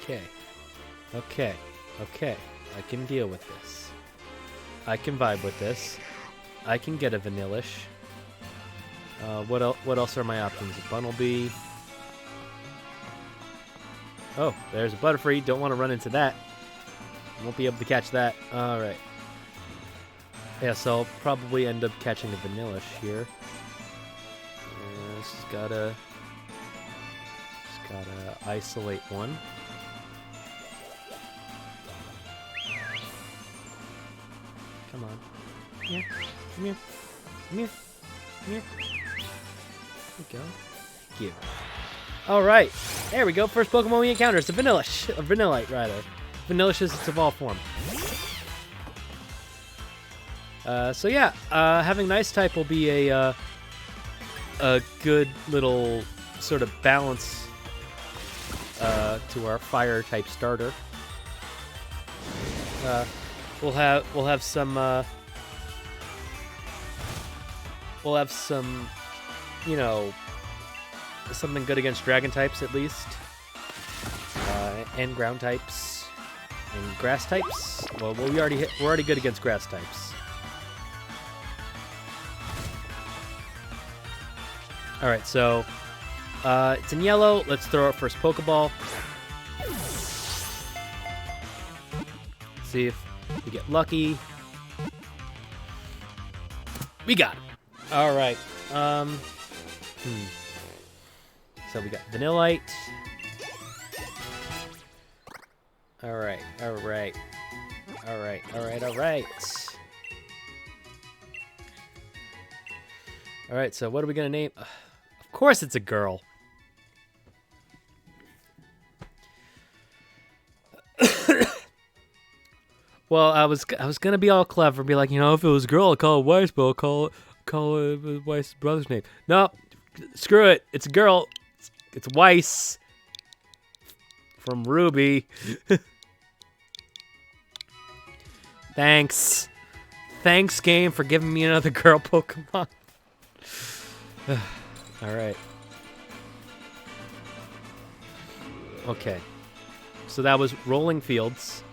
Okay. Okay. I can deal with this. I can vibe with this. I can get a Vanillish. What else are my options? A Bunnelby. Oh, there's a Butterfree. Don't want to run into that. Won't be able to catch that. Alright. Yeah, so I'll probably end up catching a Vanillish here. Just gotta isolate one. Come on. Come here. Come here. Come here. Come here. There we go. Thank you. Alright. There we go. First Pokemon we encounter is a Vanillish. A Vanillite, rather. Vanillish is its evolved form. So yeah, having an Ice type will be a good little sort of balance to our Fire type starter. We'll have some you know, something good against Dragon types at least, and Ground types, and Grass types. Well, we're already good against Grass types. All right, so it's in yellow. Let's throw our first Pokeball. See if we get lucky. We got it. All right. So we got Vanillite. All right. All right, so what are we gonna name? Of course it's a girl. Well, I was gonna be all clever and be like, you know, if it was a girl, I'd call it Weiss, but I'll call it Weiss' brother's name. No, screw it. It's a girl. It's Weiss from Ruby. Thanks, game, for giving me another girl Pokemon. All right. Okay. So that was Rolling Fields.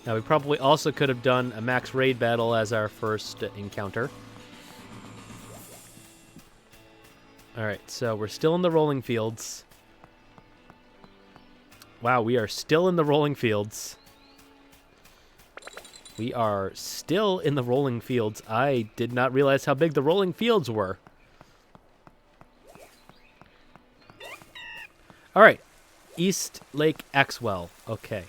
Now, we probably also could have done a max raid battle as our first encounter. Alright, so we're still in the rolling fields. Wow, we are still in the rolling fields. We are still in the rolling fields. I did not realize how big the rolling fields were. Alright, East Lake Axwell. Okay.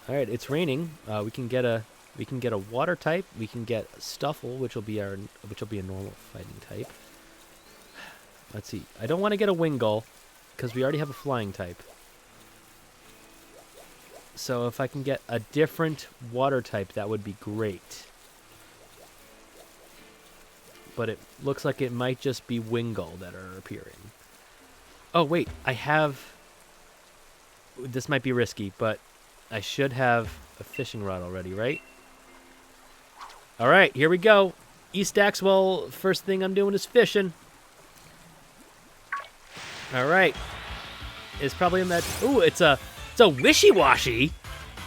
All right, it's raining. We can get a water type. We can get Stuffle, which will be a normal fighting type. Let's see. I don't want to get a Wingull because we already have a flying type. So if I can get a different water type, that would be great. But it looks like it might just be Wingull that are appearing. Oh wait, I have. This might be risky, but I should have a fishing rod already, right? All right, here we go. East Axwell, first thing I'm doing is fishing. All right. It's probably in that... Ooh, it's a wishy-washy.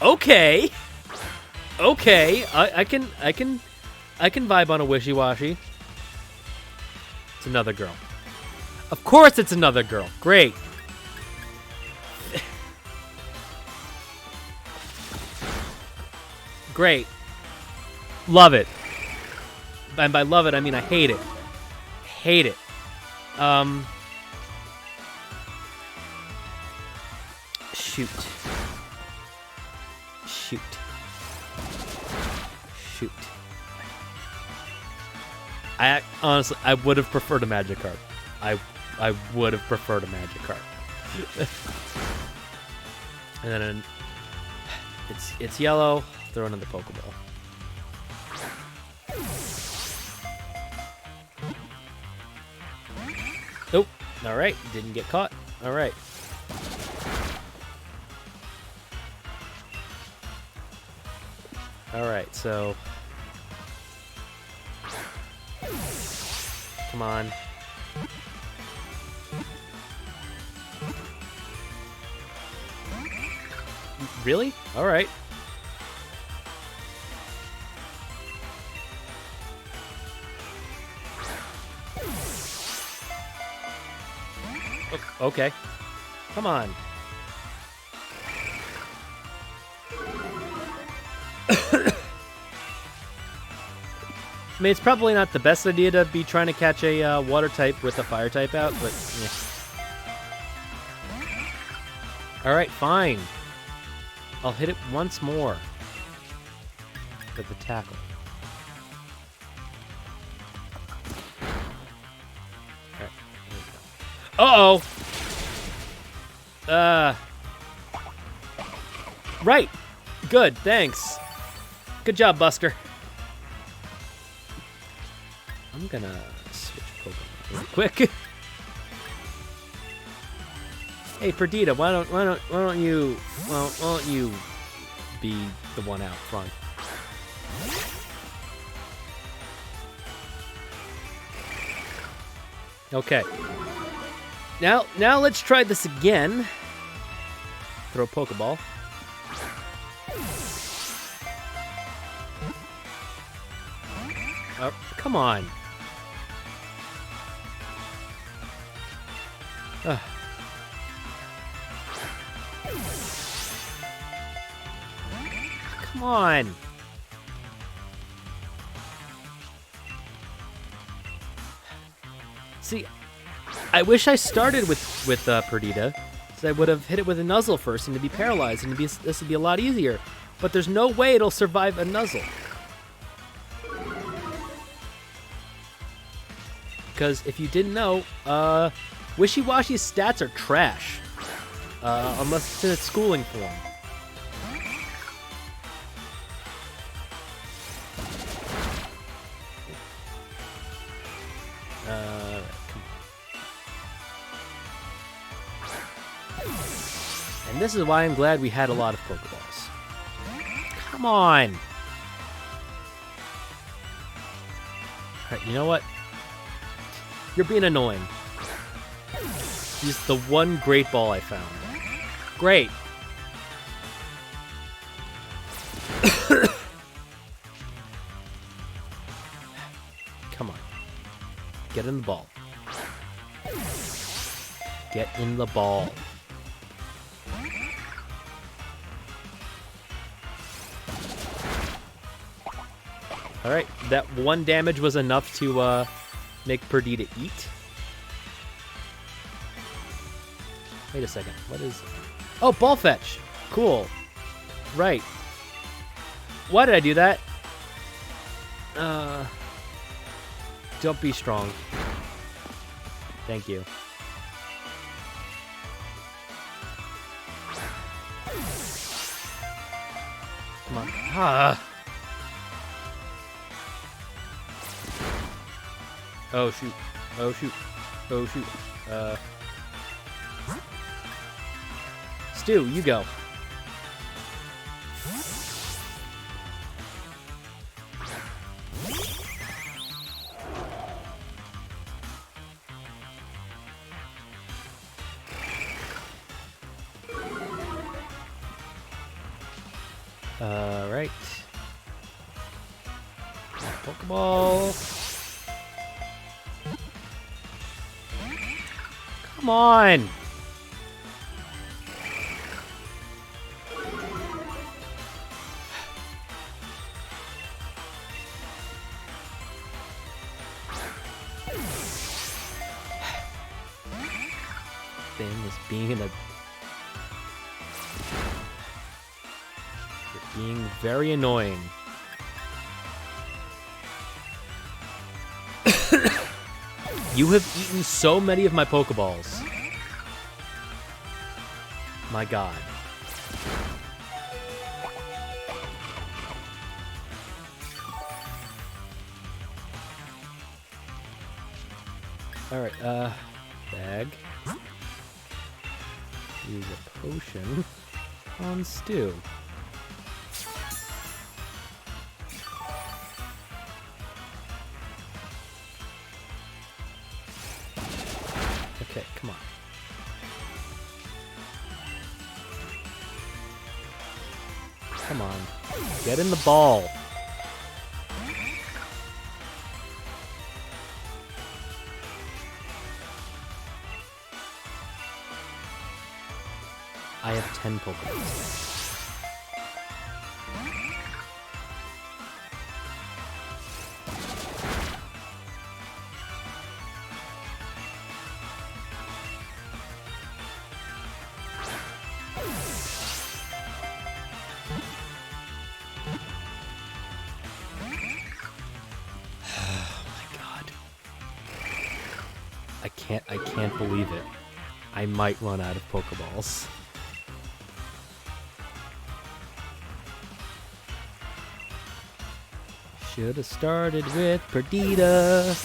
Okay. I can vibe on a wishy-washy. It's another girl. Of course it's another girl. Great. Great. Love it. And by love it, I mean I hate it. Hate it. Shoot. Shoot. Shoot. Honestly, I would have preferred a Magikarp. I would have preferred a Magikarp. And then it's yellow. Throw another Pokeball. Nope. All right. Didn't get caught. All right. All right. So, come on. Really? All right. Okay. Come on. I mean, it's probably not the best idea to be trying to catch a water type with a fire type out, but yeah. All right, fine. I'll hit it once more with the tackle. All right, uh-oh. Right. Good, thanks. Good job, Buster. I'm gonna switch Pokemon real quick. Hey, Perdita, why don't you be the one out front? Okay. Now let's try this again. Throw a Pokeball. Oh, come on. Ugh. Come on. See, I wish I started with Perdita, so I would have hit it with a Nuzzle first and to be paralyzed, and this would be a lot easier. But there's no way it'll survive a Nuzzle. Because if you didn't know, Wishy-Washy's stats are trash. Unless it's in its schooling form. And this is why I'm glad we had a lot of Pokeballs. Come on! Alright, you know what? You're being annoying. He's the one great ball I found. Great! Come on. Get in the ball. Get in the ball. Alright, that one damage was enough to make Perdita eat. Wait a second, what is... Oh, Ball Fetch! Cool. Right. Why did I do that? Don't be strong. Thank you. Come on. Ah! Oh shoot. Oh shoot. Oh shoot. Stu, you go. Alright. Pokeball. Come on! Thing is being a being very annoying. You have eaten so many of my Pokeballs. My God. Alright, bag. Use a potion on Stew. Okay, come on. Come on. Get in the ball. I have 10 Pokeballs. I can't believe it. I might run out of Pokeballs. Should have started with Perdita.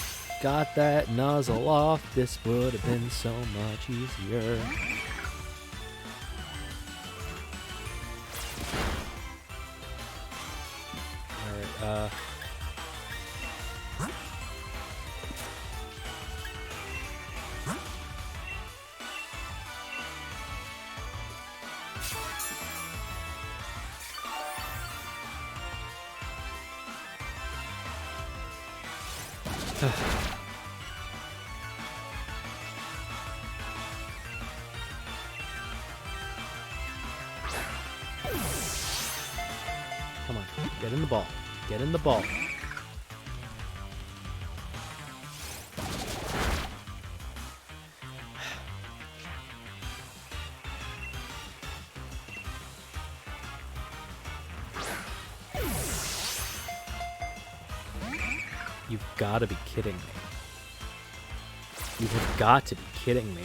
Got that Nuzlocke. This would have been so much easier. Alright, come on, get in the ball. Get in the ball. You've got to be kidding me. You have got to be kidding me.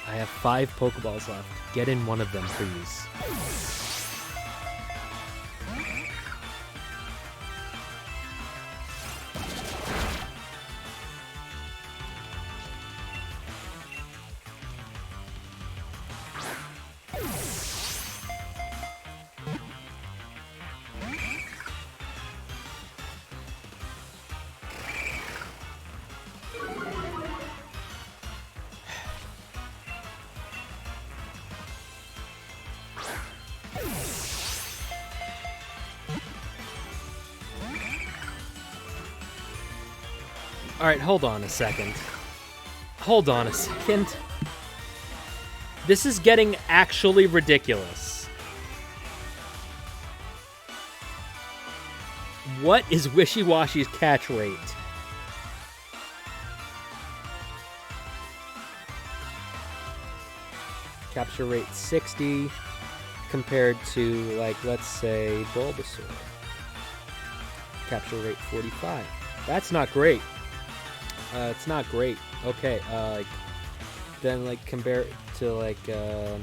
I have 5 Pokeballs left. Get in one of them, please. Alright, hold on a second. Hold on a second. This is getting actually ridiculous. What is Wishy-Washy's catch rate? Capture rate 60 compared to, like, let's say, Bulbasaur. Capture rate 45. That's not great. It's not great. Okay, like, then, like, compare it to, like, to,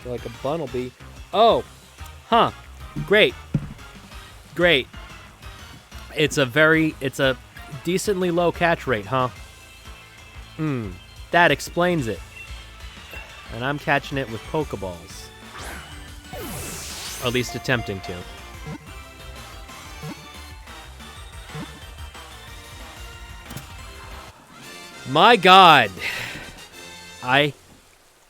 like, a Bunnelby. Oh! Huh. Great. Great. It's a decently low catch rate, huh? That explains it. And I'm catching it with Pokeballs. Or at least attempting to. My God, I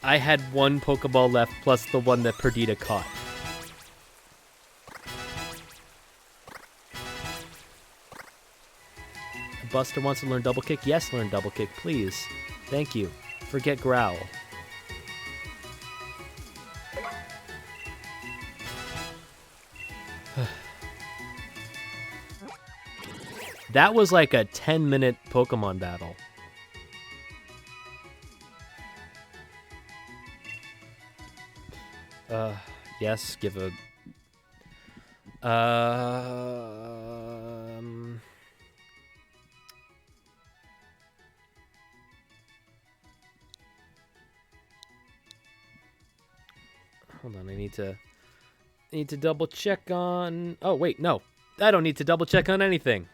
had 1 Pokeball left plus the one that Perdita caught. Buster wants to learn double kick. Yes, learn double kick, please. Thank you. Forget growl. That was like a 10-minute Pokemon battle. Yes, give a... Hold on, I need to double check on... Oh, wait, no. I don't need to double check on anything.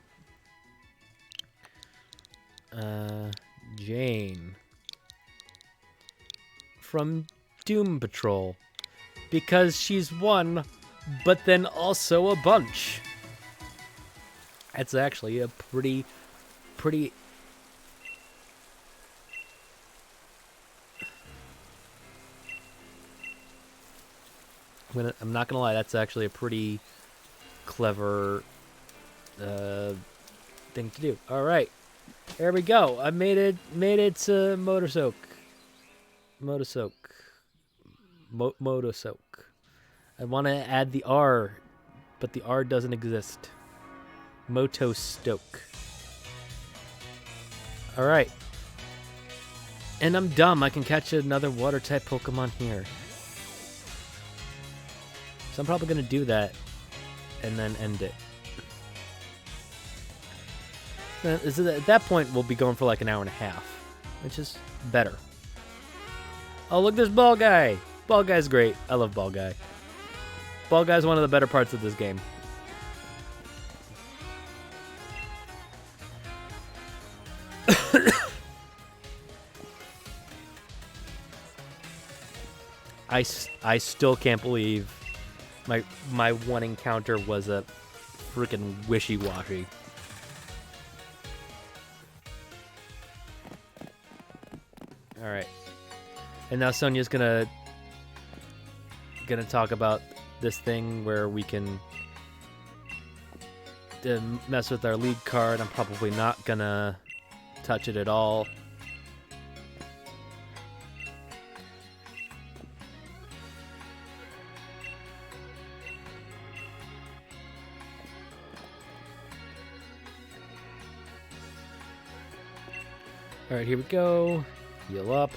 Jane. From Doom Patrol. Because she's one, but then also a bunch. That's actually a pretty... I'm not gonna lie, that's actually a pretty clever thing to do. All right, there we go. I made it to Motosoak. Motosoak. I want to add the R, but the R doesn't exist. Motostoke. All right, and I'm dumb. I can catch another water type Pokemon here. So I'm probably going to do that and then end it. At that point, we'll be going for like an hour and a half, which is better. Oh, look, there's Ball Guy. Ball Guy's great. I love Ball Guy. Ball Guy's one of the better parts of this game. I still can't believe my one encounter was a freaking wishy-washy. All right, and now Sonia's gonna talk about this thing where we can mess with our lead card. I'm probably not gonna touch it at all. All right, here we go. Heal up.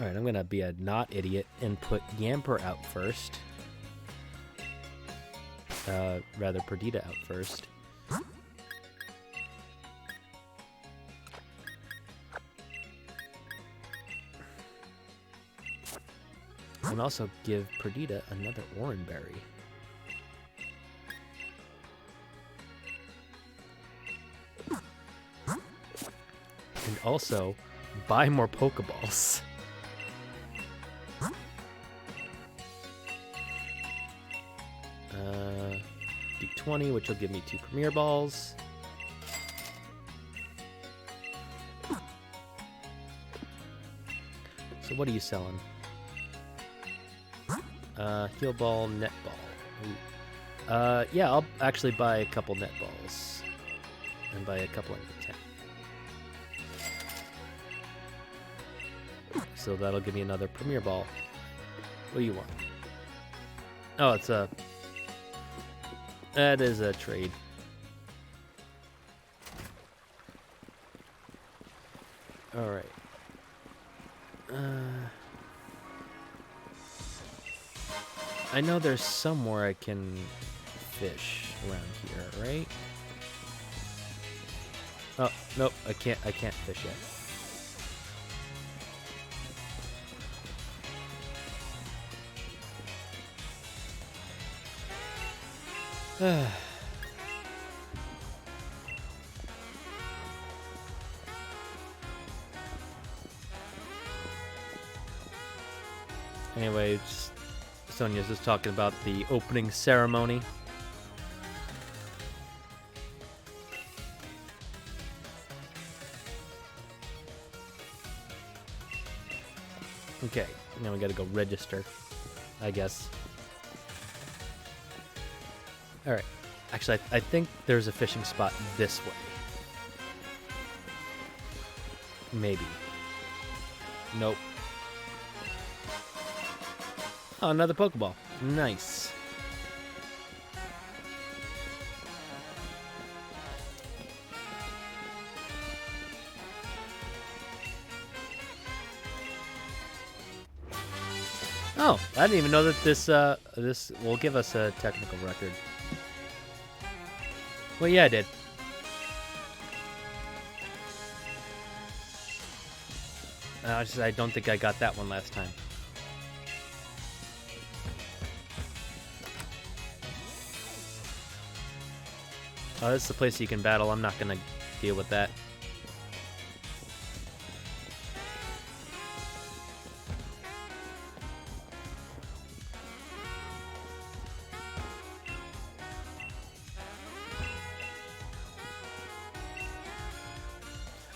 All right, I'm gonna be a not idiot and put Yamper out first. Rather, Perdita out first. And also give Perdita another Oranberry. And also, buy more Pokeballs. Do 20, which will give me 2 Premier Balls. So what are you selling? Heal Ball, Net Ball. Yeah, I'll actually buy a couple Net Balls. And buy a couple of Net. So that'll give me another Premier Ball. What do you want? Oh, it's a... That is a trade. Alright. I know there's somewhere I can fish around here, right? Oh, nope, I can't fish yet. Anyway, Sonia's just talking about the opening ceremony. Okay, now we gotta go register, I guess. All right. Actually, I think there's a fishing spot this way. Maybe. Nope. Oh, another Pokeball. Nice. Oh, I didn't even know that this will give us a technical record. Well, yeah, I did. I don't think I got that one last time. Oh, this is the place you can battle. I'm not gonna deal with that.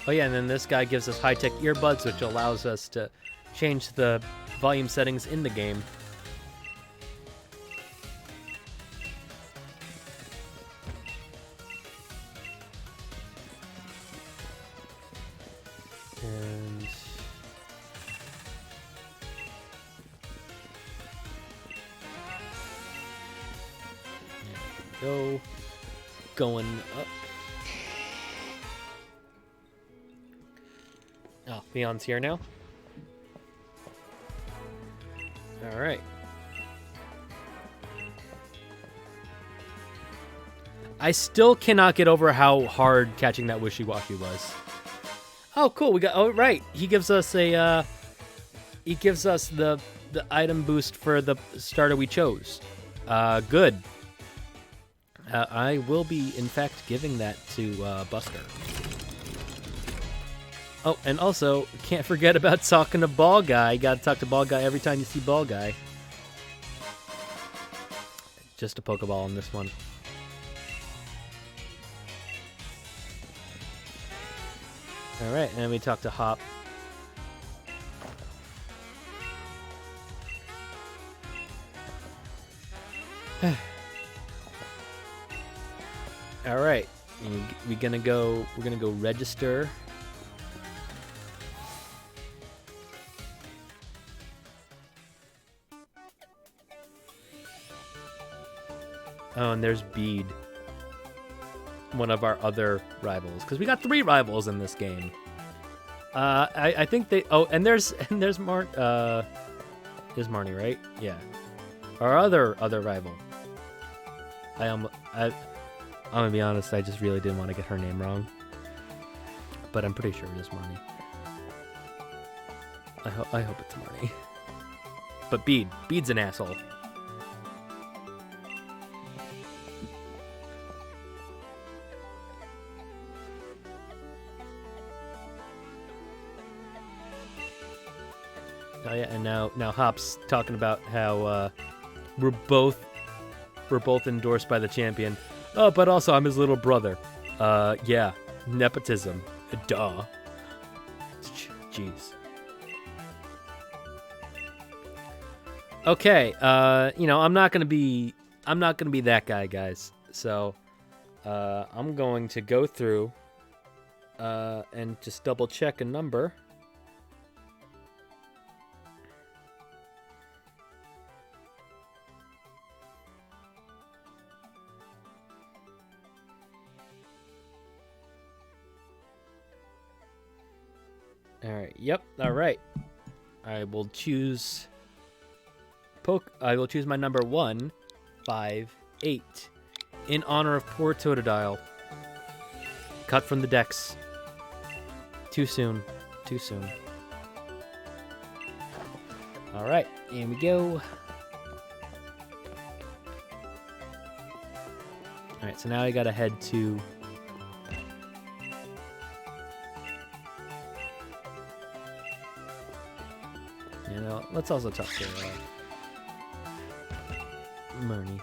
Oh yeah, and then this guy gives us high-tech earbuds, which allows us to change the volume settings in the game. And there we go. Going up. Oh, Leon's here now. All right. I still cannot get over how hard catching that Wishy-Washy was. Oh, cool. We got. Oh, right. He gives us a. He gives us the item boost for the starter we chose. Good. I will be, in fact, giving that to Buster. Oh, and also, can't forget about talking to Ball Guy. You gotta talk to Ball Guy every time you see Ball Guy. Just a Pokeball in this one. Alright, and then we talk to Hop. Alright, we're gonna go register. Oh, and there's Bede, one of our other rivals, because we got 3 rivals in this game. I think they. Oh, and there's there's Marnie, right? Yeah, our other rival. I'm gonna be honest. I just really didn't want to get her name wrong, but I'm pretty sure it is Marnie. I hope it's Marnie. But Bede's an asshole. Oh yeah, and now Hop's talking about how we're both endorsed by the champion. Oh, but also I'm his little brother. Yeah, nepotism. Duh. Jeez. Okay, I'm not gonna be that guy, guys. So, I'm going to go through and just double check a number. All right. Yep. All right. I will choose. I will choose my number 158 in honor of poor Totodile. Cut from the decks. Too soon. Too soon. All right. Here we go. All right. So now I gotta head to. Let's also talk to Marnie.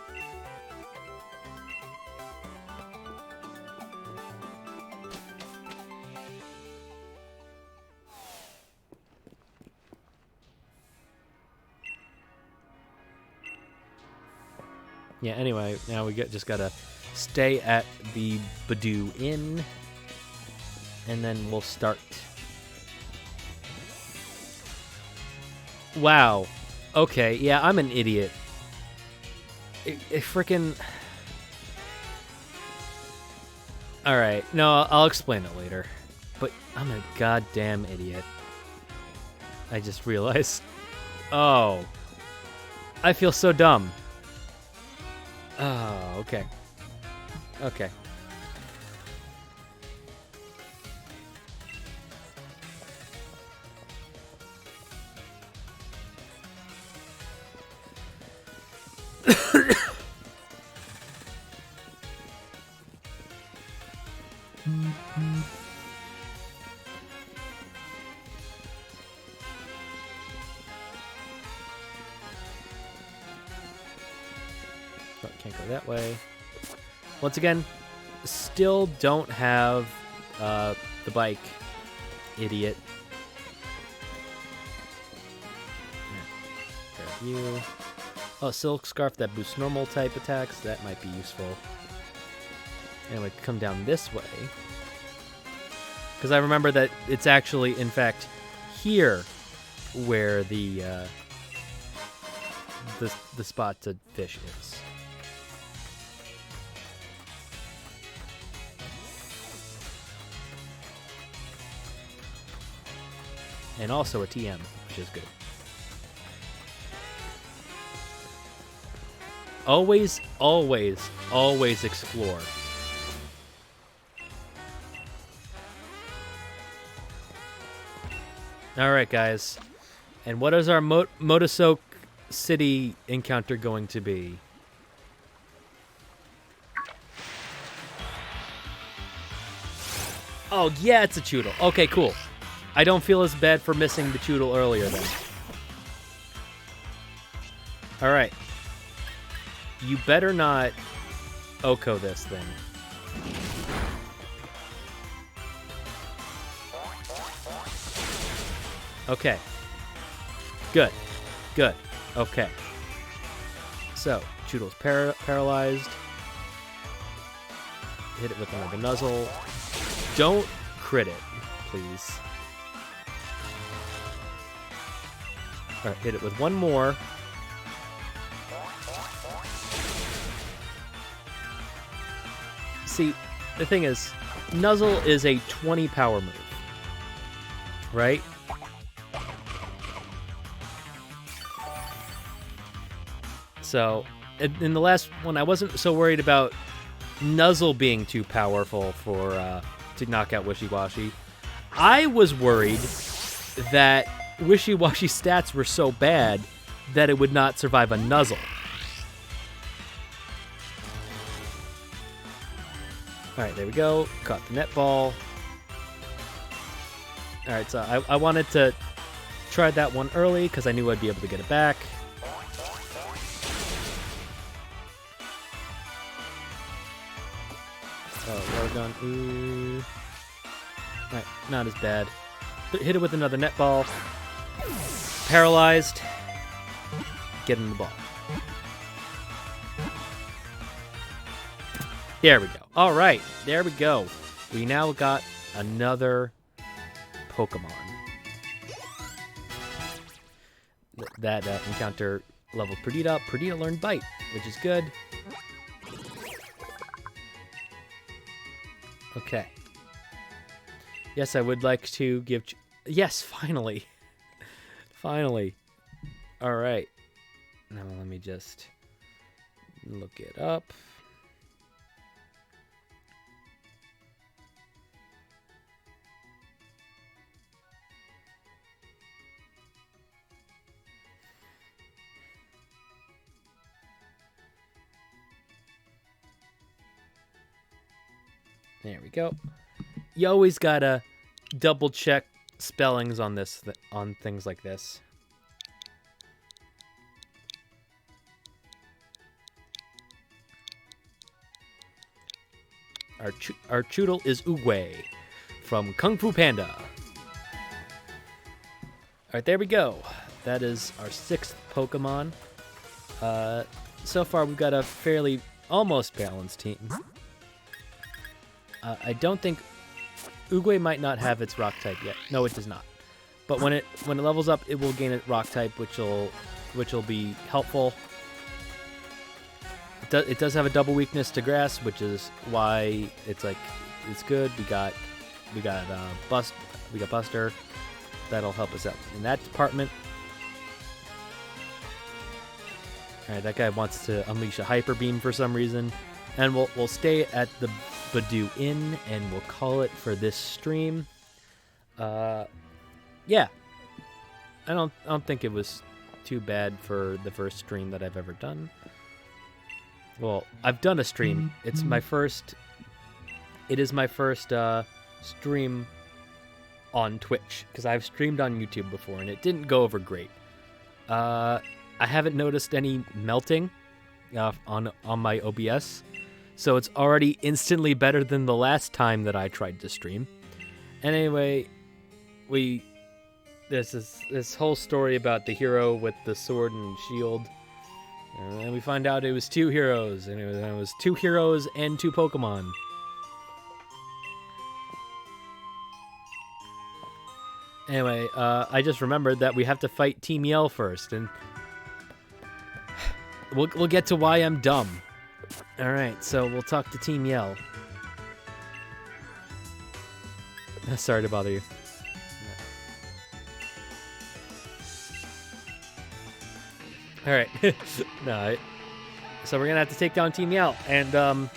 Yeah, anyway, now we just gotta stay at the Badoo Inn, and then we'll start. Wow. Okay, yeah, I'm an idiot. It freaking... Alright, no, I'll explain it later. But I'm a goddamn idiot. I just realized. Oh. I feel so dumb. Oh, okay. Okay. Oh, can't go that way. Once again, still don't have the bike, idiot. Grab you. Oh, silk scarf that boosts normal type attacks. That might be useful. And we come down this way. Because I remember that it's actually, in fact, here where the spotted fish is. And also a TM, which is good. Always, always, always explore. Alright, guys. And what is our Motosoke City encounter going to be? Oh, yeah, it's a Choodle. Okay, cool. I don't feel as bad for missing the Choodle earlier then. Alright. You better not Oko this thing. Okay. Good. Good. Okay. So, Choodle's paralyzed. Hit it with another Nuzzle. Don't crit it, please. Alright, hit it with one more. See, the thing is, Nuzzle is a 20 power move. Right? So, in the last one, I wasn't so worried about Nuzzle being too powerful for to knock out Wishy-Washy. I was worried that Wishy-Washy stats were so bad that it would not survive a Nuzzle. Alright, there we go. Caught the netball. Alright, so I wanted to try that one early because I knew I'd be able to get it back. Oh, water gun. Ooh. Alright, not as bad. Hit it with another netball. Paralyzed. Get in the ball. There we go. Alright, there we go. We now got another Pokemon. That encounter leveled Perdita. Perdita learned Bite, which is good. Okay. Yes, I would like to give... Yes, finally. Finally. All right. Now let me just look it up. There we go. You always gotta double check spellings on this on things like this. Our Choodle is Uguay from Kung Fu Panda. All right, there we go. That is our 6th Pokemon. so far we've got a fairly almost balanced team. I don't think Uguay might not have its rock type yet. No, it does not. But when it levels up, it will gain a rock type, which will be helpful. It does have a double weakness to grass, which is why it's good. We got Buster. That'll help us out in that department. All right, that guy wants to unleash a hyper beam for some reason, and we'll stay at the Badoo Inn, and we'll call it for this stream. Yeah, I don't think it was too bad for the first stream that I've ever done. Well, I've done a stream. It's my first. It is my first stream on Twitch, because I've streamed on YouTube before and it didn't go over great. I haven't noticed any melting on my OBS, so it's already instantly better than the last time that I tried to stream. And anyway, there's this whole story about the hero with the sword and shield. And then we find out it was 2 heroes, and it was 2 heroes and 2 Pokemon. Anyway, I just remembered that we have to fight Team Yell first, and we'll get to why I'm dumb. All right, so we'll talk to Team Yell. Sorry to bother you. All right. No. So we're gonna have to take down Team Yell, and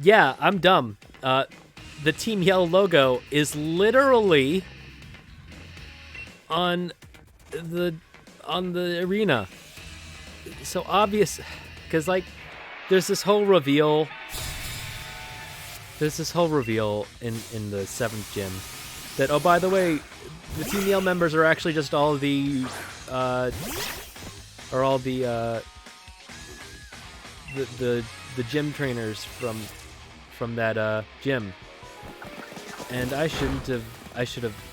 yeah, I'm dumb. The Team Yell logo is literally on the arena. So obvious, because like there's this whole reveal. There's this whole reveal in the 7th gym that, oh, by the way, the Team Yell members are actually just all the gym trainers from that gym. And I should have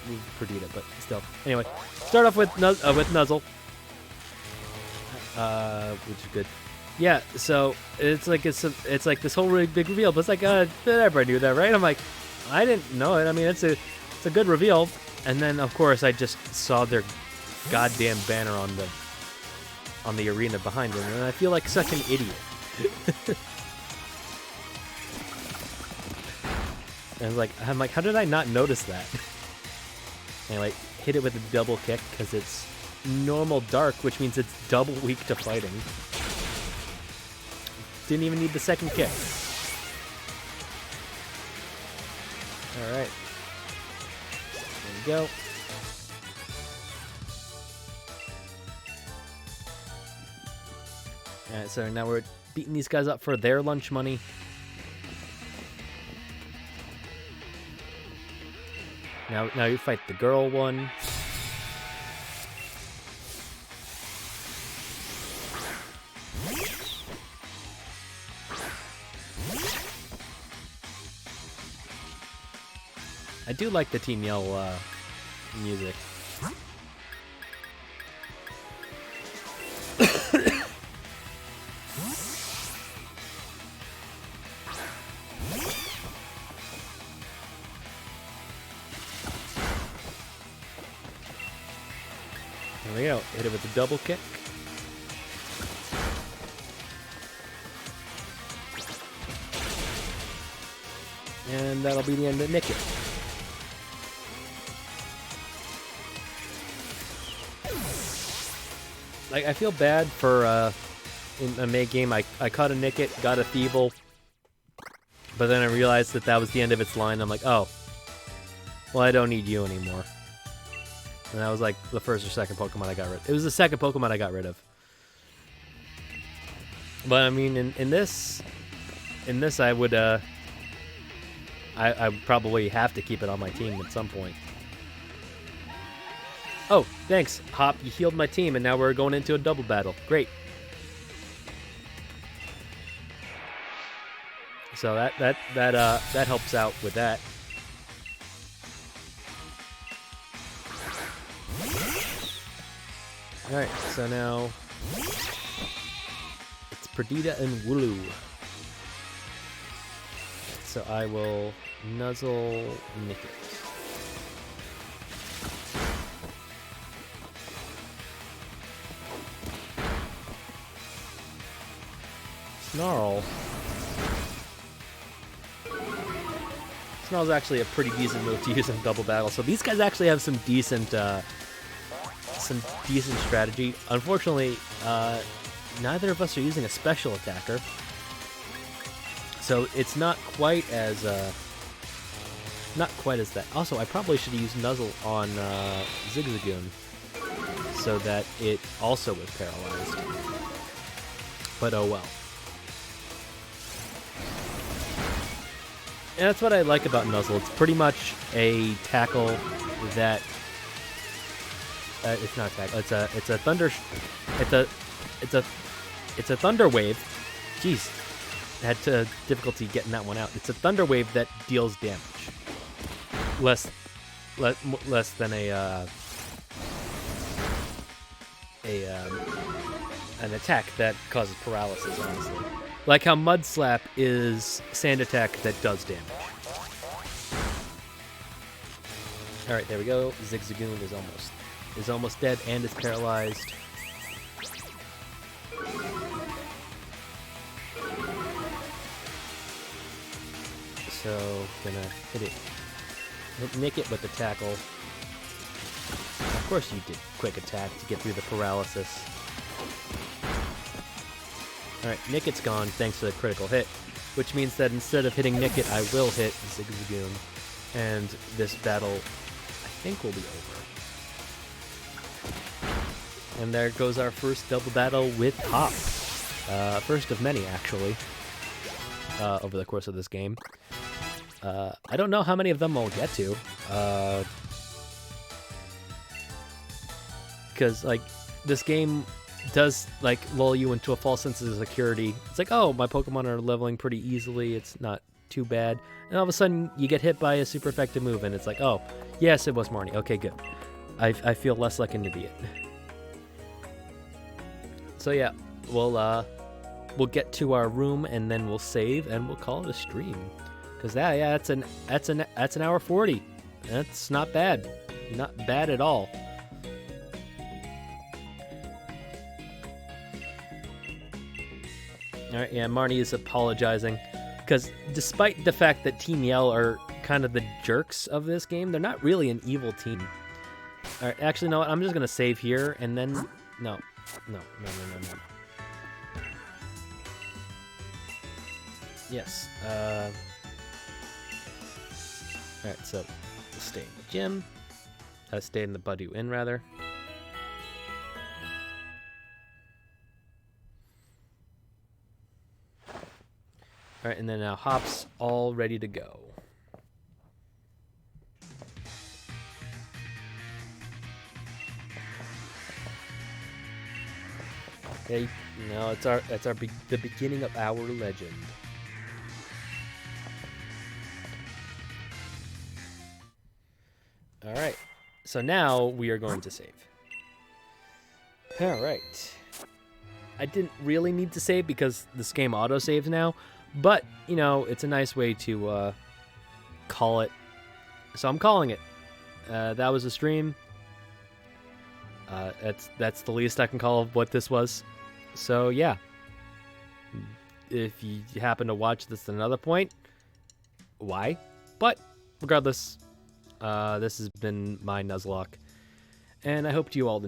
moved Perdita, but still. Anyway, start off with Nuzzle, which is good. Yeah, so it's like this whole really big reveal, but it's like everybody knew that, right? I'm like, I didn't know it. I mean, it's a good reveal. And then of course I just saw their goddamn banner on the arena behind them, and I feel like such an idiot. And I'm like, how did I not notice that? Anyway, hit it with a double kick because it's normal dark, which means it's double weak to fighting. Didn't even need the second kick. All right. There we go. All right, so now we're beating these guys up for their lunch money. Now you fight the girl one. I do like the Team Yell music. There we go. Hit it with the double kick. And that'll be the end of Nick It. Like, I feel bad for, in a May game, I caught a Nick It, got a Thievul, but then I realized that was the end of its line. I'm like, oh, well, I don't need you anymore. And that was like the first or second Pokemon I got rid of. It was the second Pokemon I got rid of. But I mean, in this I would, I would probably have to keep it on my team at some point. Oh, thanks, Hop. You healed my team, and now we're going into a double battle. Great. So that helps out with that. All right. So now Perdita and Wooloo. So I will Nuzzle Nickit. Snarl. Snarl's actually a pretty decent move to use in double battle. So these guys actually have some decent strategy. Unfortunately, neither of us are using a special attacker, so it's not quite as that. Also, I probably should have used Nuzzle on Zigzagoon so that it also was paralyzed. But oh well. And that's what I like about Nuzzle. It's pretty much a tackle that it's not a tackle. It's a thunder. It's a thunder wave. Jeez, I had difficulty getting that one out. It's a thunder wave that deals damage. Less than an attack that causes paralysis. Honestly. Like how Mud Slap is sand attack that does damage. All right, there we go. Zigzagoon is almost dead and is paralyzed. So gonna hit Nick it with the tackle. Of course you did quick attack to get through the paralysis. Alright, Nicket's gone thanks to the critical hit, which means that instead of hitting Nicket, I will hit Zigzagoon, and this battle, I think, will be over. And there goes our first double battle with Hop. First of many, actually, over the course of this game. I don't know how many of them we'll get to, because, like, this game does like lull you into a false sense of security. It's like, oh, my Pokemon are leveling pretty easily, it's not too bad, and all of a sudden you get hit by a super effective move and it's like, oh yes, it was Marnie, okay, good. I feel less like an idiot. So yeah, we'll get to our room and then we'll save and we'll call it a stream, because that's an hour 40. That's not bad at all. Alright, yeah, Marnie is apologizing, because despite the fact that Team Yell are kind of the jerks of this game, they're not really an evil team. Alright, actually, no, I'm just going to save here, and then... No. Yes, Alright, so, we'll stay in the gym. Stay in the Budu Inn, rather. Alright, and then now Hop's all ready to go. Okay, now it's the beginning of our legend. Alright, so now we are going to save. Alright. I didn't really need to save because this game auto-saves now. But, you know, it's a nice way to call it. So I'm calling it. That was a stream. That's the least I can call what this was. So, yeah. If you happen to watch this at another point, why? But, regardless, this has been my Nuzlocke. And I hope you all enjoyed.